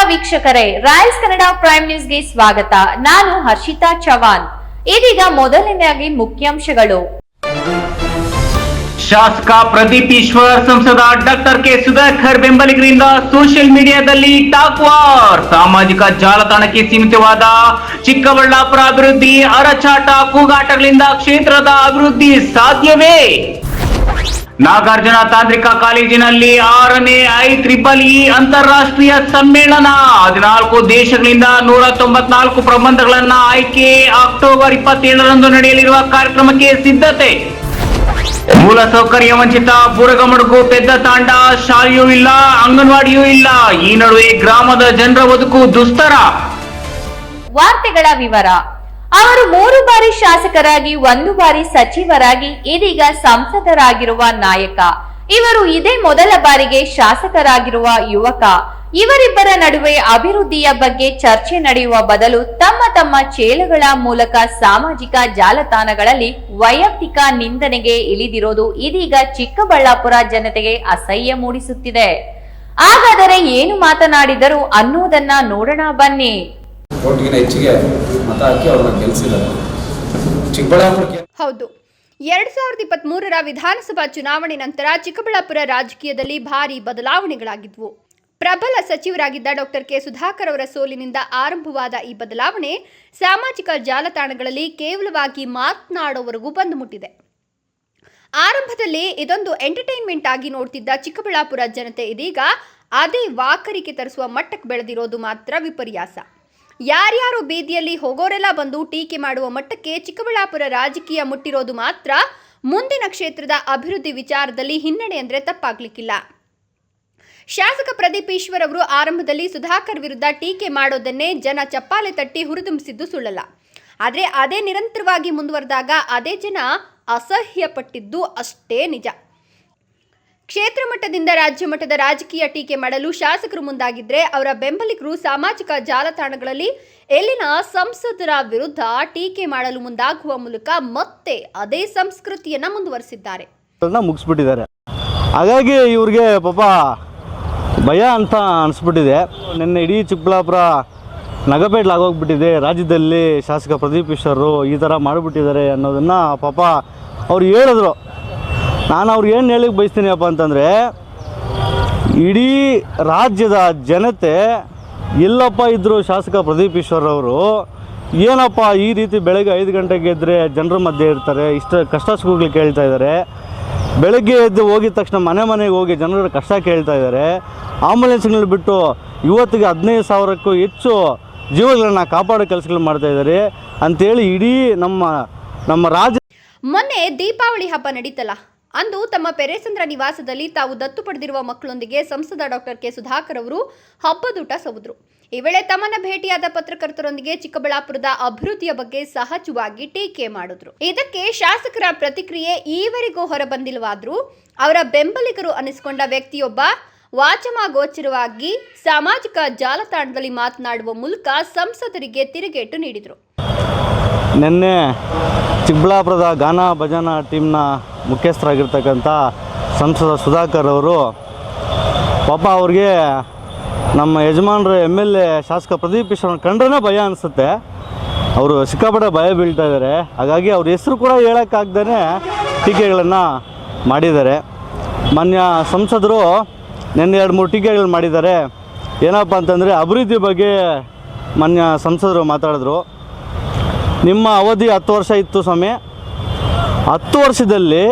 ವೀಕ್ಷಕರೇ, Royals Kannada prime ನ್ಯೂಸ್ಗೆ ಸ್ವಾಗತ. ನಾನು ಹರ್ಷಿತಾ ಚವಾನ್. ಇದೀಗ ಮೊದಲನೆಯಾಗಿ ಮುಖ್ಯಾಂಶಗಳು. ಶಾಸಕ ಪ್ರದೀಪ್ ಈಶ್ವರ್, ಸಂಸದ ಡಾಕ್ಟರ್ ಕೆ ಸುಧಾಕರ್ ಬೆಂಬಲಿಗರಿಂದ ಸೋಷಿಯಲ್ ಮೀಡಿಯಾದಲ್ಲಿ ಟಾಕ್ ವಾರ್. ಸಾಮಾಜಿಕ ಜಾಲತಾಣಕ್ಕೆ ಸೀಮಿತವಾದ ಚಿಕ್ಕಬಳ್ಳಾಪುರ ಅಭಿವೃದ್ಧಿ ಅರಚಾಟ ಕೂಗಾಟಗಳಿಂದ ಕ್ಷೇತ್ರದ ಅಭಿವೃದ್ಧಿ ಸಾಧ್ಯವೇ? ನಾಗಾರ್ಜುನ ತಾಂತ್ರಿಕ ಕಾಲೇಜಿನಲ್ಲಿ 6ನೇ IEEE ಅಂತಾರಾಷ್ಟ್ರೀಯ ಸಮ್ಮೇಳನ. 14 ದೇಶಗಳಿಂದ 194 ಪ್ರಬಂಧಗಳನ್ನ ಆಯ್ಕೆ. ಅಕ್ಟೋಬರ್ 27ರಂದು ನಡೆಯಲಿರುವ ಕಾರ್ಯಕ್ರಮಕ್ಕೆ ಸಿದ್ಧತೆ. ಮೂಲ ಸೌಕರ್ಯ ವಂಚಿತ ಬುರಗಮಡುಗು ಪೆದ್ದ ತಾಂಡ, ಶಾಲೆಯೂ ಇಲ್ಲ, ಅಂಗನವಾಡಿಯೂ ಇಲ್ಲ. ಈ ನಡುವೆ ಗ್ರಾಮದ ಜನರ ಬದುಕು ದುಸ್ತರ. ವಾರ್ತೆಗಳ ವಿವರ. ಅವರು 3 ಬಾರಿ ಶಾಸಕರಾಗಿ 1 ಬಾರಿ ಸಚಿವರಾಗಿ ಇದೀಗ ಸಂಸದರಾಗಿರುವ ನಾಯಕ. ಇವರು ಇದೇ ಮೊದಲ ಬಾರಿಗೆ ಶಾಸಕರಾಗಿರುವ ಯುವಕ. ಇವರಿಬ್ಬರ ನಡುವೆ ಅಭಿವೃದ್ಧಿಯ ಬಗ್ಗೆ ಚರ್ಚೆ ನಡೆಯುವ ಬದಲು ತಮ್ಮ ತಮ್ಮ ಚೇಳುಗಳ ಮೂಲಕ ಸಾಮಾಜಿಕ ಜಾಲತಾಣಗಳಲ್ಲಿ ವೈಯಕ್ತಿಕ ನಿಂದನೆಗೆ ಇಳಿದಿರೋದು ಇದೀಗ ಚಿಕ್ಕಬಳ್ಳಾಪುರ ಜನತೆಗೆ ಅಸಹ್ಯ ಮೂಡಿಸುತ್ತಿದೆ. ಹಾಗಾದರೆ ಏನು ಮಾತನಾಡಿದರು ಅನ್ನುವುದನ್ನ ನೋಡೋಣ ಬನ್ನಿ. ಹೆಚ್ಚಿಗೆ ಮತ ಹಾಕಿ ಅವ್ರನ್ನ ಗೆಲ್ಲಿಸಿದ್ದಾರೆ. ಚಿಕ್ಕಬಳ್ಳಾಪುರಕ್ಕೆ ಹೌದು, 2023ರ ವಿಧಾನಸಭಾ ಚುನಾವಣೆ ನಂತರ ಚಿಕ್ಕಬಳ್ಳಾಪುರ ರಾಜಕೀಯದಲ್ಲಿ ಭಾರಿ ಬದಲಾವಣೆಗಳಾಗಿದ್ವು. ಪ್ರಬಲ ಸಚಿವರಾಗಿದ್ದ ಡಾಕ್ಟರ್ ಕೆ ಸುಧಾಕರ್ ಅವರ ಸೋಲಿನಿಂದ ಆರಂಭವಾದ ಈ ಬದಲಾವಣೆ ಸಾಮಾಜಿಕ ಜಾಲತಾಣಗಳಲ್ಲಿ ಕೇವಲವಾಗಿ ಮಾತನಾಡುವವರೆಗೂ ಬಂದು ಮುಟ್ಟಿದೆ. ಆರಂಭದಲ್ಲಿ ಇದೊಂದು ಎಂಟರ್ಟೈನ್ಮೆಂಟ್ ಆಗಿ ನೋಡ್ತಿದ್ದ ಚಿಕ್ಕಬಳ್ಳಾಪುರ ಜನತೆ ಇದೀಗ ಅದೇ ವಾಕರಿಕೆ ತರಿಸುವ ಮಟ್ಟಕ್ಕೆ ಬೆಳೆದಿರೋದು ಮಾತ್ರ ವಿಪರ್ಯಾಸ. ಯಾರ್ಯಾರು ಬೀದಿಯಲ್ಲಿ ಹೋಗೋರೆಲ್ಲ ಬಂದು ಟೀಕೆ ಮಾಡುವ ಮಟ್ಟಕ್ಕೆ ಚಿಕ್ಕಬಳ್ಳಾಪುರ ರಾಜಕೀಯ ಮುಟ್ಟಿರೋದು ಮಾತ್ರ ಮುಂದಿನ ಕ್ಷೇತ್ರದ ಅಭಿವೃದ್ಧಿ ವಿಚಾರದಲ್ಲಿ ಹಿನ್ನಡೆ ಅಂದ್ರೆ ತಪ್ಪಾಗ್ಲಿಕ್ಕಿಲ್ಲ. ಶಾಸಕ ಪ್ರದೀಪ್ ಈಶ್ವರ್ ಅವರು ಆರಂಭದಲ್ಲಿ ಸುಧಾಕರ್ ವಿರುದ್ಧ ಟೀಕೆ ಮಾಡೋದನ್ನೇ ಜನ ಚಪ್ಪಾಳೆ ತಟ್ಟಿ ಹುರಿದುಂಬಿಸಿದ್ದು ಸುಳ್ಳಲ್ಲ. ಆದರೆ ಅದೇ ನಿರಂತರವಾಗಿ ಮುಂದುವರೆದಾಗ ಅದೇ ಜನ ಅಸಹ್ಯ ಪಟ್ಟಿದ್ದು ಅಷ್ಟೇ ನಿಜ. ಕ್ಷೇತ್ರ ಮಟ್ಟದಿಂದ ರಾಜ್ಯ ಮಟ್ಟದ ರಾಜಕೀಯ ಟೀಕೆ ಮಾಡಲು ಶಾಸಕರು ಮುಂದಾಗಿದ್ರೆ ಅವರ ಬೆಂಬಲಿಗರು ಸಾಮಾಜಿಕ ಜಾಲತಾಣಗಳಲ್ಲಿ ಎಲ್ಲಿನ ಸಂಸದರ ವಿರುದ್ಧ ಟೀಕೆ ಮಾಡಲು ಮುಂದಾಗುವ ಮೂಲಕ ಮತ್ತೆ ಅದೇ ಸಂಸ್ಕೃತಿಯನ್ನ ಮುಂದುವರಿಸಿದ್ದಾರೆ. ಮುಗಿಸ್ಬಿಟ್ಟಿದ್ದಾರೆ. ಹಾಗಾಗಿ ಇವ್ರಿಗೆ ಪಾಪ ಭಯ ಅಂತ ಅನಿಸ್ಬಿಟ್ಟಿದೆ. ನಿನ್ನೆ ಇಡೀ ಚಿಕ್ಕಬಳ್ಳಾಪುರ ನಗಬೇಡ್ಲಾಗೋಗ್ಬಿಟ್ಟಿದೆ. ರಾಜ್ಯದಲ್ಲಿ ಶಾಸಕ ಪ್ರದೀಪ್ ಈಶ್ವರು ಈ ಥರ ಮಾಡಿಬಿಟ್ಟಿದ್ದಾರೆ ಅನ್ನೋದನ್ನು ಪಾಪ ಅವ್ರು ಹೇಳಿದ್ರು. ನಾನು ಅವ್ರಿಗೆ ಏನು ಹೇಳಿಕ್ಕೆ ಬಯಸ್ತೀನಿಯಪ್ಪ ಅಂತಂದರೆ, ಇಡೀ ರಾಜ್ಯದ ಜನತೆ ಎಲ್ಲಪ್ಪ ಇದ್ದರು ಶಾಸಕ ಪ್ರದೀಪ್ ಈಶ್ವರ್ ಅವರು ಏನಪ್ಪ ಈ ರೀತಿ ಬೆಳಗ್ಗೆ 5 ಗಂಟೆಗೆ ಎದ್ದರೆ ಜನರ ಮಧ್ಯೆ ಇರ್ತಾರೆ, ಇಷ್ಟು ಕಷ್ಟ ಸುಖಗಳು ಕೇಳ್ತಾ ಇದ್ದಾರೆ. ಬೆಳಗ್ಗೆ ಎದ್ದು ಹೋಗಿದ ತಕ್ಷಣ ಮನೆಗೆ ಹೋಗಿ ಜನರ ಕಷ್ಟ ಕೇಳ್ತಾ ಇದ್ದಾರೆ. ಆಂಬುಲೆನ್ಸ್ಗಳನ್ನ ಬಿಟ್ಟು ಇವತ್ತಿಗೆ 15,000ಕ್ಕೂ ಹೆಚ್ಚು ಜೀವಗಳನ್ನು ಕಾಪಾಡೋ ಕೆಲಸಗಳು ಮಾಡ್ತಾ ಇದ್ದಾರೆ ಅಂಥೇಳಿ ಇಡೀ ನಮ್ಮ ರಾಜ್ಯ. ಮೊನ್ನೆ ದೀಪಾವಳಿ ಹಬ್ಬ ನಡೀತಲ್ಲ, ಅಂದು ತಮ್ಮ ಪೆರೇಸಂದ್ರ ನಿವಾಸದಲ್ಲಿ ತಾವು ದತ್ತು ಪಡೆದಿರುವ ಮಕ್ಕಳೊಂದಿಗೆ ಸಂಸದ ಡಾಕ್ಟರ್ ಕೆ ಸುಧಾಕರ್ ಅವರು ಹಬ್ಬದೂಟ ಸವಿದ್ರು. ಈ ವೇಳೆ ತಮ್ಮನ್ನ ಭೇಟಿಯಾದ ಪತ್ರಕರ್ತರೊಂದಿಗೆ ಚಿಕ್ಕಬಳ್ಳಾಪುರದ ಅಭಿವೃದ್ಧಿಯ ಬಗ್ಗೆ ಸಹಜವಾಗಿ ಟೀಕೆ ಮಾಡಿದ್ರು. ಇದಕ್ಕೆ ಶಾಸಕರ ಪ್ರತಿಕ್ರಿಯೆ ಈವರೆಗೂ ಹೊರಬಂದಿಲ್ಲವಾದ್ರೂ ಅವರ ಬೆಂಬಲಿಗರು ಅನಿಸಿಕೊಂಡ ವ್ಯಕ್ತಿಯೊಬ್ಬ ವಾಚಮಗೋಚರವಾಗಿ ಸಾಮಾಜಿಕ ಜಾಲತಾಣದಲ್ಲಿ ಮಾತನಾಡುವ ಮೂಲಕ ಸಂಸದರಿಗೆ ತಿರುಗೇಟು ನೀಡಿದರು. ನಿನ್ನೆ ಚಿಕ್ಕಬಳ್ಳಾಪುರದ ಗಾನ ಭಜನಾ ಟೀಮ್ನ ಮುಖ್ಯಸ್ಥರಾಗಿರ್ತಕ್ಕಂಥ ಸಂಸದ ಸುಧಾಕರ್ ಅವರು ಪಾಪ ಅವ್ರಿಗೆ ನಮ್ಮ ಯಜಮಾನರು MLA ಶಾಸಕ ಪ್ರದೀಪ್ ಈಶ್ವರನ ಕಂಡ್ರೇ ಭಯ ಅನಿಸುತ್ತೆ. ಅವರು ಸಿಕ್ಕಾಪಟ್ಟೆ ಭಯ ಬೀಳ್ತಾ ಇದ್ದಾರೆ. ಹಾಗಾಗಿ ಅವ್ರ ಹೆಸರು ಕೂಡ ಹೇಳೋಕ್ಕಾಗ್ದೇ ಟೀಕೆಗಳನ್ನು ಮಾಡಿದ್ದಾರೆ. ಮಾನ್ಯ ಸಂಸದರು ನಿನ್ನೆ 2-3 ಟೀಕೆಗಳು ಮಾಡಿದ್ದಾರೆ. ಏನಪ್ಪ ಅಂತಂದರೆ ಅಭಿವೃದ್ಧಿ ಬಗ್ಗೆ ಮಾನ್ಯ ಸಂಸದರು ಮಾತಾಡಿದ್ರು. ನಿಮ್ಮ ಅವಧಿ 10 ವರ್ಷ ಇತ್ತು ಸ್ವಾಮಿ, 10 ವರ್ಷದಲ್ಲಿ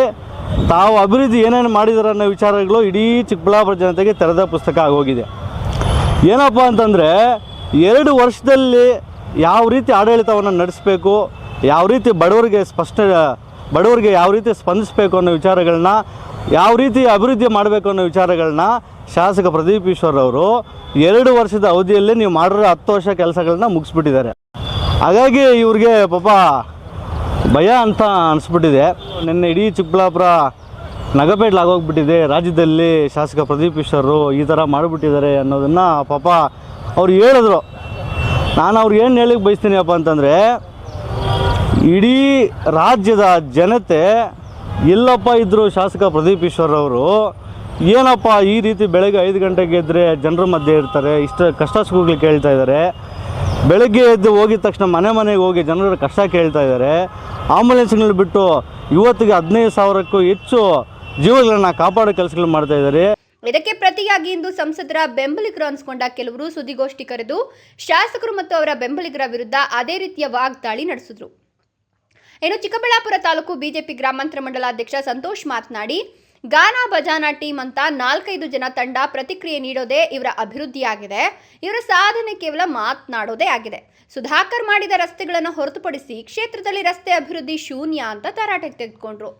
ತಾವು ಅಭಿವೃದ್ಧಿ ಏನೇನು ಮಾಡಿದಾರೆ ಅನ್ನೋ ವಿಚಾರಗಳು ಇಡೀ ಚಿಕ್ಕಬಳ್ಳಾಪುರ ಜನತೆಗೆ ತೆರೆದ ಪುಸ್ತಕ ಆಗೋಗಿದೆ. ಏನಪ್ಪ ಅಂತಂದರೆ 2 ವರ್ಷದಲ್ಲಿ ಯಾವ ರೀತಿ ಆಡಳಿತವನ್ನು ನಡೆಸಬೇಕು, ಯಾವ ರೀತಿ ಬಡವರಿಗೆ ಯಾವ ರೀತಿ ಸ್ಪಂದಿಸಬೇಕು ಅನ್ನೋ ವಿಚಾರಗಳನ್ನ, ಯಾವ ರೀತಿ ಅಭಿವೃದ್ಧಿ ಮಾಡಬೇಕು ಅನ್ನೋ ವಿಚಾರಗಳನ್ನ ಶಾಸಕ ಪ್ರದೀಪ್ ಈಶ್ವರ್ ಅವರು 2 ವರ್ಷದ ಅವಧಿಯಲ್ಲಿ ನೀವು ಮಾಡಿರೋ 10 ವರ್ಷ ಕೆಲಸಗಳನ್ನ ಮುಗಿಸ್ಬಿಟ್ಟಿದ್ದಾರೆ. ಹಾಗಾಗಿ ಇವ್ರಿಗೆ ಪಾಪ ಭಯ ಅಂತ ಅನಿಸ್ಬಿಟ್ಟಿದೆ. ನಿನ್ನೆ ಇಡೀ ಚಿಕ್ಕಬಳ್ಳಾಪುರ ನಗಬೇಡ್ಲಾಗೋಗ್ಬಿಟ್ಟಿದೆ. ರಾಜ್ಯದಲ್ಲಿ ಶಾಸಕ ಪ್ರದೀಪ್ ಈಶ್ವರು ಈ ಥರ ಮಾಡಿಬಿಟ್ಟಿದ್ದಾರೆ ಅನ್ನೋದನ್ನು ಪಾಪ ಅವ್ರು ಹೇಳಿದ್ರು. ನಾನು ಅವ್ರಿಗೆ ಏನು ಹೇಳಿಕ್ಕೆ ಬಯಸ್ತೀನಿಯಪ್ಪ ಅಂತಂದರೆ, ಇಡೀ ರಾಜ್ಯದ ಜನತೆ ಎಲ್ಲಪ್ಪ ಇದ್ದರು ಶಾಸಕ ಪ್ರದೀಪ್ ಈಶ್ವರ್ ಅವರು ಏನಪ್ಪ ಈ ರೀತಿ ಬೆಳಗ್ಗೆ 5 ಗಂಟೆಗೆ ಎದ್ದರೆ ಜನರ ಮಧ್ಯೆ ಇರ್ತಾರೆ, ಇಷ್ಟು ಕಷ್ಟ ಸುಖಗಳು ಕೇಳ್ತಾ ಇದ್ದಾರೆ. ಬೆಳಗ್ಗೆ ಎದ್ದು ಹೋಗಿದ ತಕ್ಷಣ ಮನೆಗೆ ಹೋಗಿ ಜನರ ಕಷ್ಟ ಕೇಳ್ತಾ ಇದ್ದಾರೆ. ಆಂಬುಲೆನ್ಸ್ಗಳನ್ನ ಬಿಟ್ಟು ಇವತ್ತಿಗೆ 15,000ಕ್ಕೂ ಹೆಚ್ಚು ಜೀವಗಳನ್ನು ಕಾಪಾಡೋ ಕೆಲಸಗಳು ಮಾಡ್ತಾ ಇದ್ದಾರೆ. ಇದಕ್ಕೆ ಪ್ರತಿಯಾಗಿ ಇಂದು ಸಂಸದರ ಬೆಂಬಲಿಗರು ಅನ್ಸ್ಕೊಂಡ ಕೆಲವರು ಸುದ್ದಿಗೋಷ್ಠಿ ಕರೆದು ಶಾಸಕರು ಮತ್ತು ಅವರ ಬೆಂಬಲಿಗರ ವಿರುದ್ಧ ಅದೇ ರೀತಿಯ ವಾಗ್ದಾಳಿ ನಡೆಸಿದ್ರು. ಇನ್ನು ಚಿಕ್ಕಬಳ್ಳಾಪುರ ತಾಲೂಕು ಬಿಜೆಪಿ ಗ್ರಾಮಾಂತರ ಮಂಡಲಾಧ್ಯಕ್ಷ ಸಂತೋಷ್ ಮಾತನಾಡಿ, ಗಾನಾ ಬಜಾನಾ ಟೀಮ್ ಅಂತ 4-5 ಜನ ತಂಡ ಪ್ರತಿಕ್ರಿಯೆ ನೀಡೋದೇ ಇವರ ಅಭಿವೃದ್ಧಿಯಾಗಿದೆ. ಇವರ ಸಾಧನೆ ಕೇವಲ ಮಾತನಾಡೋದೇ ಆಗಿದೆ. ಸುಧಾಕರ್ ಮಾಡಿದ ರಸ್ತೆಗಳನ್ನು ಹೊರತುಪಡಿಸಿ ಕ್ಷೇತ್ರದಲ್ಲಿ ರಸ್ತೆ ಅಭಿವೃದ್ಧಿ ಶೂನ್ಯ ಅಂತ ತರಾಟೆಗೆ ತೆಗೆದುಕೊಂಡ್ರು.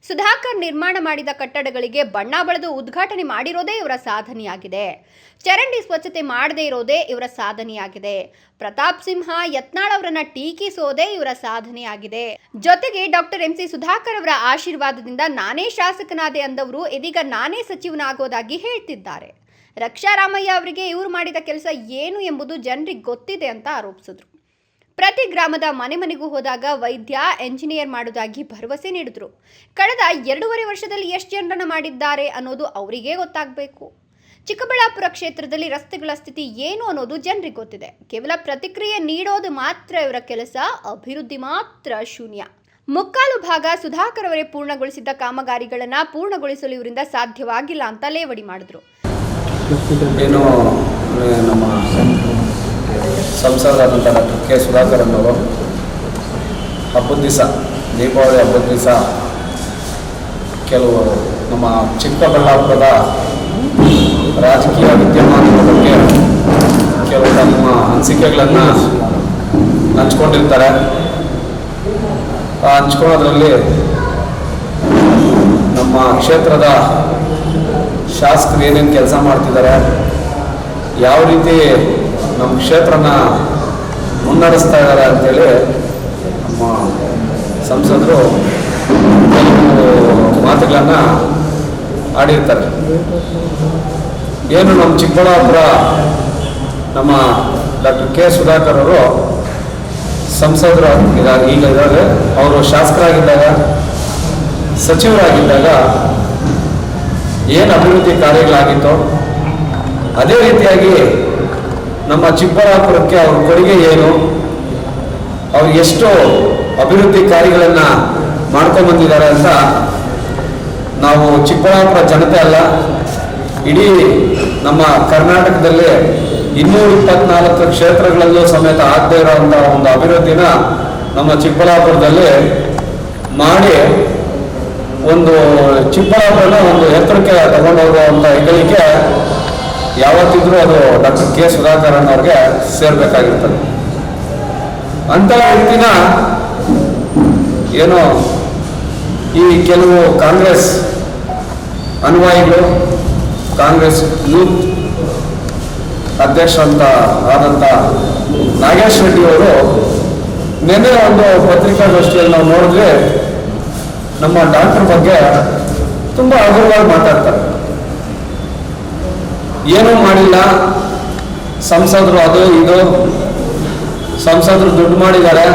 ಸುಧಾಕರ್ ನಿರ್ಮಾಣ ಮಾಡಿದ ಕಟ್ಟಡಗಳಿಗೆ ಬಣ್ಣ ಬಳಿದು ಉದ್ಘಾಟನೆ ಮಾಡಿರೋದೇ ಇವರ ಸಾಧನೆಯಾಗಿದೆ. ಚರಂಡಿ ಸ್ವಚ್ಛತೆ ಮಾಡದೇ ಇರೋದೇ ಇವರ ಸಾಧನೆಯಾಗಿದೆ. ಪ್ರತಾಪ್ ಸಿಂಹ ಯತ್ನಾಳ್ ಅವರನ್ನ ಟೀಕಿಸೋದೇ ಇವರ ಸಾಧನೆಯಾಗಿದೆ. ಜೊತೆಗೆ ಡಾಕ್ಟರ್ MC ಸುಧಾಕರ್ ಅವರ ಆಶೀರ್ವಾದದಿಂದ ನಾನೇ ಶಾಸಕನಾದೆ ಅಂದವರು ಇದೀಗ ನಾನೇ ಸಚಿವನಾಗೋದಾಗಿ ಹೇಳ್ತಿದ್ದಾರೆ. ರಕ್ಷಾ ರಾಮಯ್ಯ ಅವರಿಗೆ ಇವರು ಮಾಡಿದ ಕೆಲಸ ಏನು ಎಂಬುದು ಜನರಿಗೆ ಗೊತ್ತಿದೆ ಅಂತ ಆರೋಪಿಸಿದ್ರು. ಪ್ರತಿ ಗ್ರಾಮದ ಮನೆಗೂ ಹೋದಾಗ ವೈದ್ಯ, ಎಂಜಿನಿಯರ್ ಮಾಡುವುದಾಗಿ ಭರವಸೆ ನೀಡಿದ್ರು. ಕಳೆದ 2.5 ವರ್ಷದಲ್ಲಿ ಎಷ್ಟು ಜನರನ್ನ ಮಾಡಿದ್ದಾರೆ ಅನ್ನೋದು ಅವರಿಗೇ ಗೊತ್ತಾಗಬೇಕು. ಚಿಕ್ಕಬಳ್ಳಾಪುರ ಕ್ಷೇತ್ರದಲ್ಲಿ ರಸ್ತೆಗಳ ಸ್ಥಿತಿ ಏನು ಅನ್ನೋದು ಜನರಿಗೆ ಗೊತ್ತಿದೆ. ಕೇವಲ ಪ್ರತಿಕ್ರಿಯೆ ನೀಡೋದು ಮಾತ್ರ ಇವರ ಕೆಲಸ, ಅಭಿವೃದ್ಧಿ ಮಾತ್ರ ಶೂನ್ಯ. ಮುಕ್ಕಾಲು ಭಾಗ ಸುಧಾಕರ್ ಅವರೇ ಪೂರ್ಣಗೊಳಿಸಿದ್ದ ಕಾಮಗಾರಿಗಳನ್ನ ಪೂರ್ಣಗೊಳಿಸಲು ಇವರಿಂದ ಸಾಧ್ಯವಾಗಿಲ್ಲ ಅಂತ ಲೇವಡಿ ಮಾಡಿದ್ರು. ಏನು ನಮ್ಮ ಸಂಸದರಾದಂಥ ಡಾಕ್ಟರ್ ಕೆ ಸುಧಾಕರ್ ಅನ್ನೋರು ಹಬ್ಬದ ದಿವಸ, ದೀಪಾವಳಿ ಹಬ್ಬದ ದಿವಸ ಕೆಲವು ನಮ್ಮ ಚಿಕ್ಕಬಳ್ಳಾಪುರದ ರಾಜಕೀಯ ವಿದ್ಯಮಾನದ ಬಗ್ಗೆ ಕೆಲವು ತಮ್ಮ ಅನಿಸಿಕೆಗಳನ್ನು ಹಂಚ್ಕೊಂಡಿರ್ತಾರೆ. ಆ ಹಂಚ್ಕೊಳ್ಳೋದ್ರಲ್ಲಿ ನಮ್ಮ ಕ್ಷೇತ್ರದ ಶಾಸಕರು ಏನೇನು ಕೆಲಸ ಮಾಡ್ತಿದ್ದಾರೆ, ಯಾವ ರೀತಿ ನಮ್ಮ ಕ್ಷೇತ್ರನ ಮುನ್ನಡೆಸ್ತಾ ಇದ್ದಾರೆ ಅಂತೇಳಿ ನಮ್ಮ ಸಂಸದರು ಕೆಲವು ಮಾತುಗಳನ್ನು ಆಡಿರ್ತಾರೆ. ಏನು ನಮ್ಮ ಚಿಕ್ಕಬಳ್ಳಾಪುರ ನಮ್ಮ ಡಾಕ್ಟರ್ ಕೆ ಸುಧಾಕರ್ ಅವರು ಸಂಸದರು ಈಗ ಇದ್ದಾರೆ, ಅವರು ಶಾಸಕರಾಗಿದ್ದಾಗ, ಸಚಿವರಾಗಿದ್ದಾಗ ಏನು ಅಭಿವೃದ್ಧಿ ಕಾರ್ಯಗಳಾಗಿತ್ತೋ ಅದೇ ರೀತಿಯಾಗಿ ನಮ್ಮ ಚಿಕ್ಕಬಳ್ಳಾಪುರಕ್ಕೆ ಅವ್ರ ಕೊಡುಗೆ ಏನು, ಅವ್ರು ಎಷ್ಟು ಅಭಿವೃದ್ಧಿ ಕಾರ್ಯಗಳನ್ನು ಮಾಡ್ಕೊಂಡ್ಬಂದಿದ್ದಾರೆ ಅಂತ ನಾವು ಚಿಕ್ಕಬಳ್ಳಾಪುರ ಜನತೆ ಅಲ್ಲ, ಇಡೀ ನಮ್ಮ ಕರ್ನಾಟಕದಲ್ಲಿ 224 ಕ್ಷೇತ್ರಗಳಲ್ಲೂ ಸಮೇತ ಆಗದೇ ಇರೋವಂಥ ಒಂದು ಅಭಿವೃದ್ಧಿನ ನಮ್ಮ ಚಿಕ್ಕಬಳ್ಳಾಪುರದಲ್ಲಿ ಮಾಡಿ ಒಂದು ಚಿಕ್ಕಬಳ್ಳಾಪುರನ ಒಂದು ಎತ್ತರಕ್ಕೆ ತಗೊಂಡೋಗುವಂಥ ಹೆಗ್ಗಳಿಕೆ ಯಾವತ್ತಿದ್ರೂ ಅದು ಡಾಕ್ಟರ್ ಕೆ ಸುಧಾಕರ್ ಅವ್ರಿಗೆ ಸೇರ್ಬೇಕಾಗಿರ್ತದೆ. ಅಂಥ ವ್ಯಕ್ತಿನ ಏನೋ ಈ ಕೆಲವು ಕಾಂಗ್ರೆಸ್ ಅನುಯಾಯಿಗಳು, ಕಾಂಗ್ರೆಸ್ ಯೂತ್ ಅಧ್ಯಕ್ಷ ಅಂತ ಆದಂಥ ನಾಗೇಶ್ ರೆಡ್ಡಿ ಅವರು ನಿನ್ನೆ ಒಂದು ಪತ್ರಿಕಾಗೋಷ್ಠಿಯಲ್ಲಿ ನಾವು ನೋಡಿದ್ರೆ ನಮ್ಮ ಡಾಕ್ಟರ್ ಬಗ್ಗೆ ತುಂಬ ಹಗುರವಾಗಿ ಮಾತಾಡ್ತಾರೆ. ಏನೂ ಮಾಡಿಲ್ಲ, ಸಂಸದರು ಅದು ಇದು, ಸಂಸದರು ದುಡ್ಡು ಮಾಡಿದ್ದಾರೆ,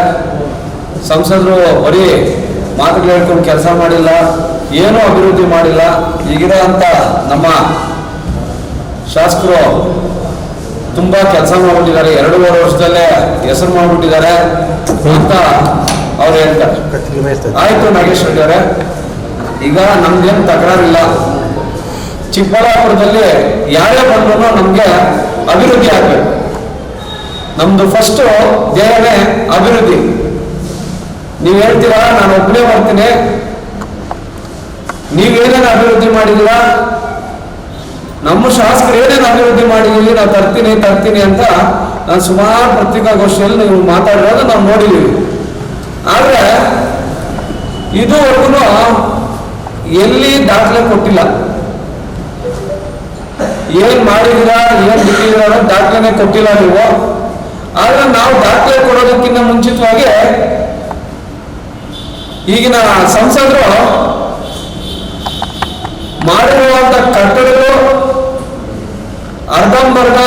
ಸಂಸದರು ಬರೀ ಮಾತುಗಳು ಹೇಳ್ಕೊಂಡು ಕೆಲಸ ಮಾಡಿಲ್ಲ, ಏನೂ ಅಭಿವೃದ್ಧಿ ಮಾಡಿಲ್ಲ, ಈಗಿರೋ ಅಂತ ನಮ್ಮ ಶಾಸಕರು ತುಂಬ ಕೆಲಸ ಮಾಡ್ಬಿಟ್ಟಿದ್ದಾರೆ, 2.5 ವರ್ಷದಲ್ಲೇ ಹೆಸರು ಮಾಡ್ಬಿಟ್ಟಿದ್ದಾರೆ ಅಂತ ಅವ್ರು ಹೇಳ್ತಾರೆ. ಆಯಿತು ನಾಗೇಶ್ ರೆಡ್ಡಿ ಅವರೇ, ಈಗ ನಮ್ದೇನು ತಕರಾರಿಲ್ಲ, ಚಿಕ್ಕಬಳ್ಳಾಪುರದಲ್ಲಿ ಯಾರೇ ಬಂದ್ರೂ ನಮಗೆ ಅಭಿವೃದ್ಧಿ ಆಗಬೇಕು. ನಮ್ದು ಫಸ್ಟ್ ಧ್ಯೇಯನೇ ಅಭಿವೃದ್ಧಿ. ನೀವು ಹೇಳ್ತೀರಾ ನಾನು ಒಬ್ಬನೇ ಬರ್ತೀನಿ, ನೀವೇನೇನು ಅಭಿವೃದ್ಧಿ ಮಾಡಿದ್ದೀರಾ, ನಮ್ಮ ಶಾಸಕರು ಏನೇನು ಅಭಿವೃದ್ಧಿ ಮಾಡಿದ್ದೀವಿ, ನಾವು ತರ್ತೀನಿ ಅಂತ ನಾನು ಸುಮಾರು ಪತ್ರಿಕಾಗೋಷ್ಠಿಯಲ್ಲಿ ನೀವು ಮಾತಾಡಿರೋದು ನಾವು ನೋಡಿದ್ದೀವಿ. ಆದರೆ ಇದುವರೆಗೂ ಎಲ್ಲಿ ದಾಖಲೆ ಕೊಟ್ಟಿಲ್ಲ. ಏನ್ ಮಾಡಿದಿರಾ, ಏನ್ ಬಿಟ್ಟಿದ್ದೀರಾ ಅನ್ನೋ ದಾಖಲೆನೇ ಕೊಟ್ಟಿಲ್ಲ ನೀವು. ಆದ್ರೆ ನಾವು ದಾಖಲೆ ಕೊಡೋದಕ್ಕಿಂತ ಮುಂಚಿತವಾಗಿ ಈಗಿನ ಸಂಸದರು ಮಾಡಿರುವಂತ ಕಟ್ಟಡಗಳು ಅರ್ಧಂಬರ್ಧ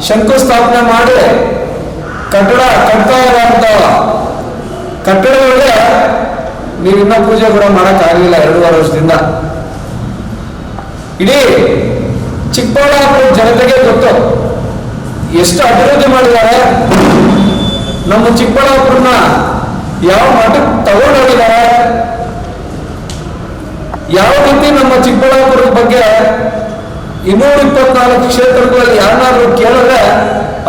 ಶಂಕುಸ್ಥಾಪನೆ ಮಾಡಿ ಕಟ್ಟಡ ಕಟ್ತಾ ಇರುವಂತ ಕಟ್ಟಡಗಳಿಗೆ ನೀವಿನ್ನ ಪೂಜೆ ಕೂಡ ಮಾಡೋಕ್ಕಾಗಲಿಲ್ಲ 2.5 ವರ್ಷದಿಂದ. ಇಡೀ ಚಿಕ್ಕಬಳ್ಳಾಪುರ ಜನತೆಗೆ ಗೊತ್ತು ಎಷ್ಟು ಅಭಿವೃದ್ಧಿ ಮಾಡಿದ್ದಾರೆ, ನಮ್ಮ ಚಿಕ್ಕಬಳ್ಳಾಪುರನ ಯಾವ ಮಟ್ಟಕ್ಕೆ ತಗೊಂಡೋಗಿದ್ದಾರೆ, ಯಾವ ರೀತಿ ನಮ್ಮ ಚಿಕ್ಕಬಳ್ಳಾಪುರದ ಬಗ್ಗೆ 224 ಕ್ಷೇತ್ರಗಳಲ್ಲಿ ಯಾರನ್ನಾದ್ರೂ ಕೇಳಿದ್ರೆ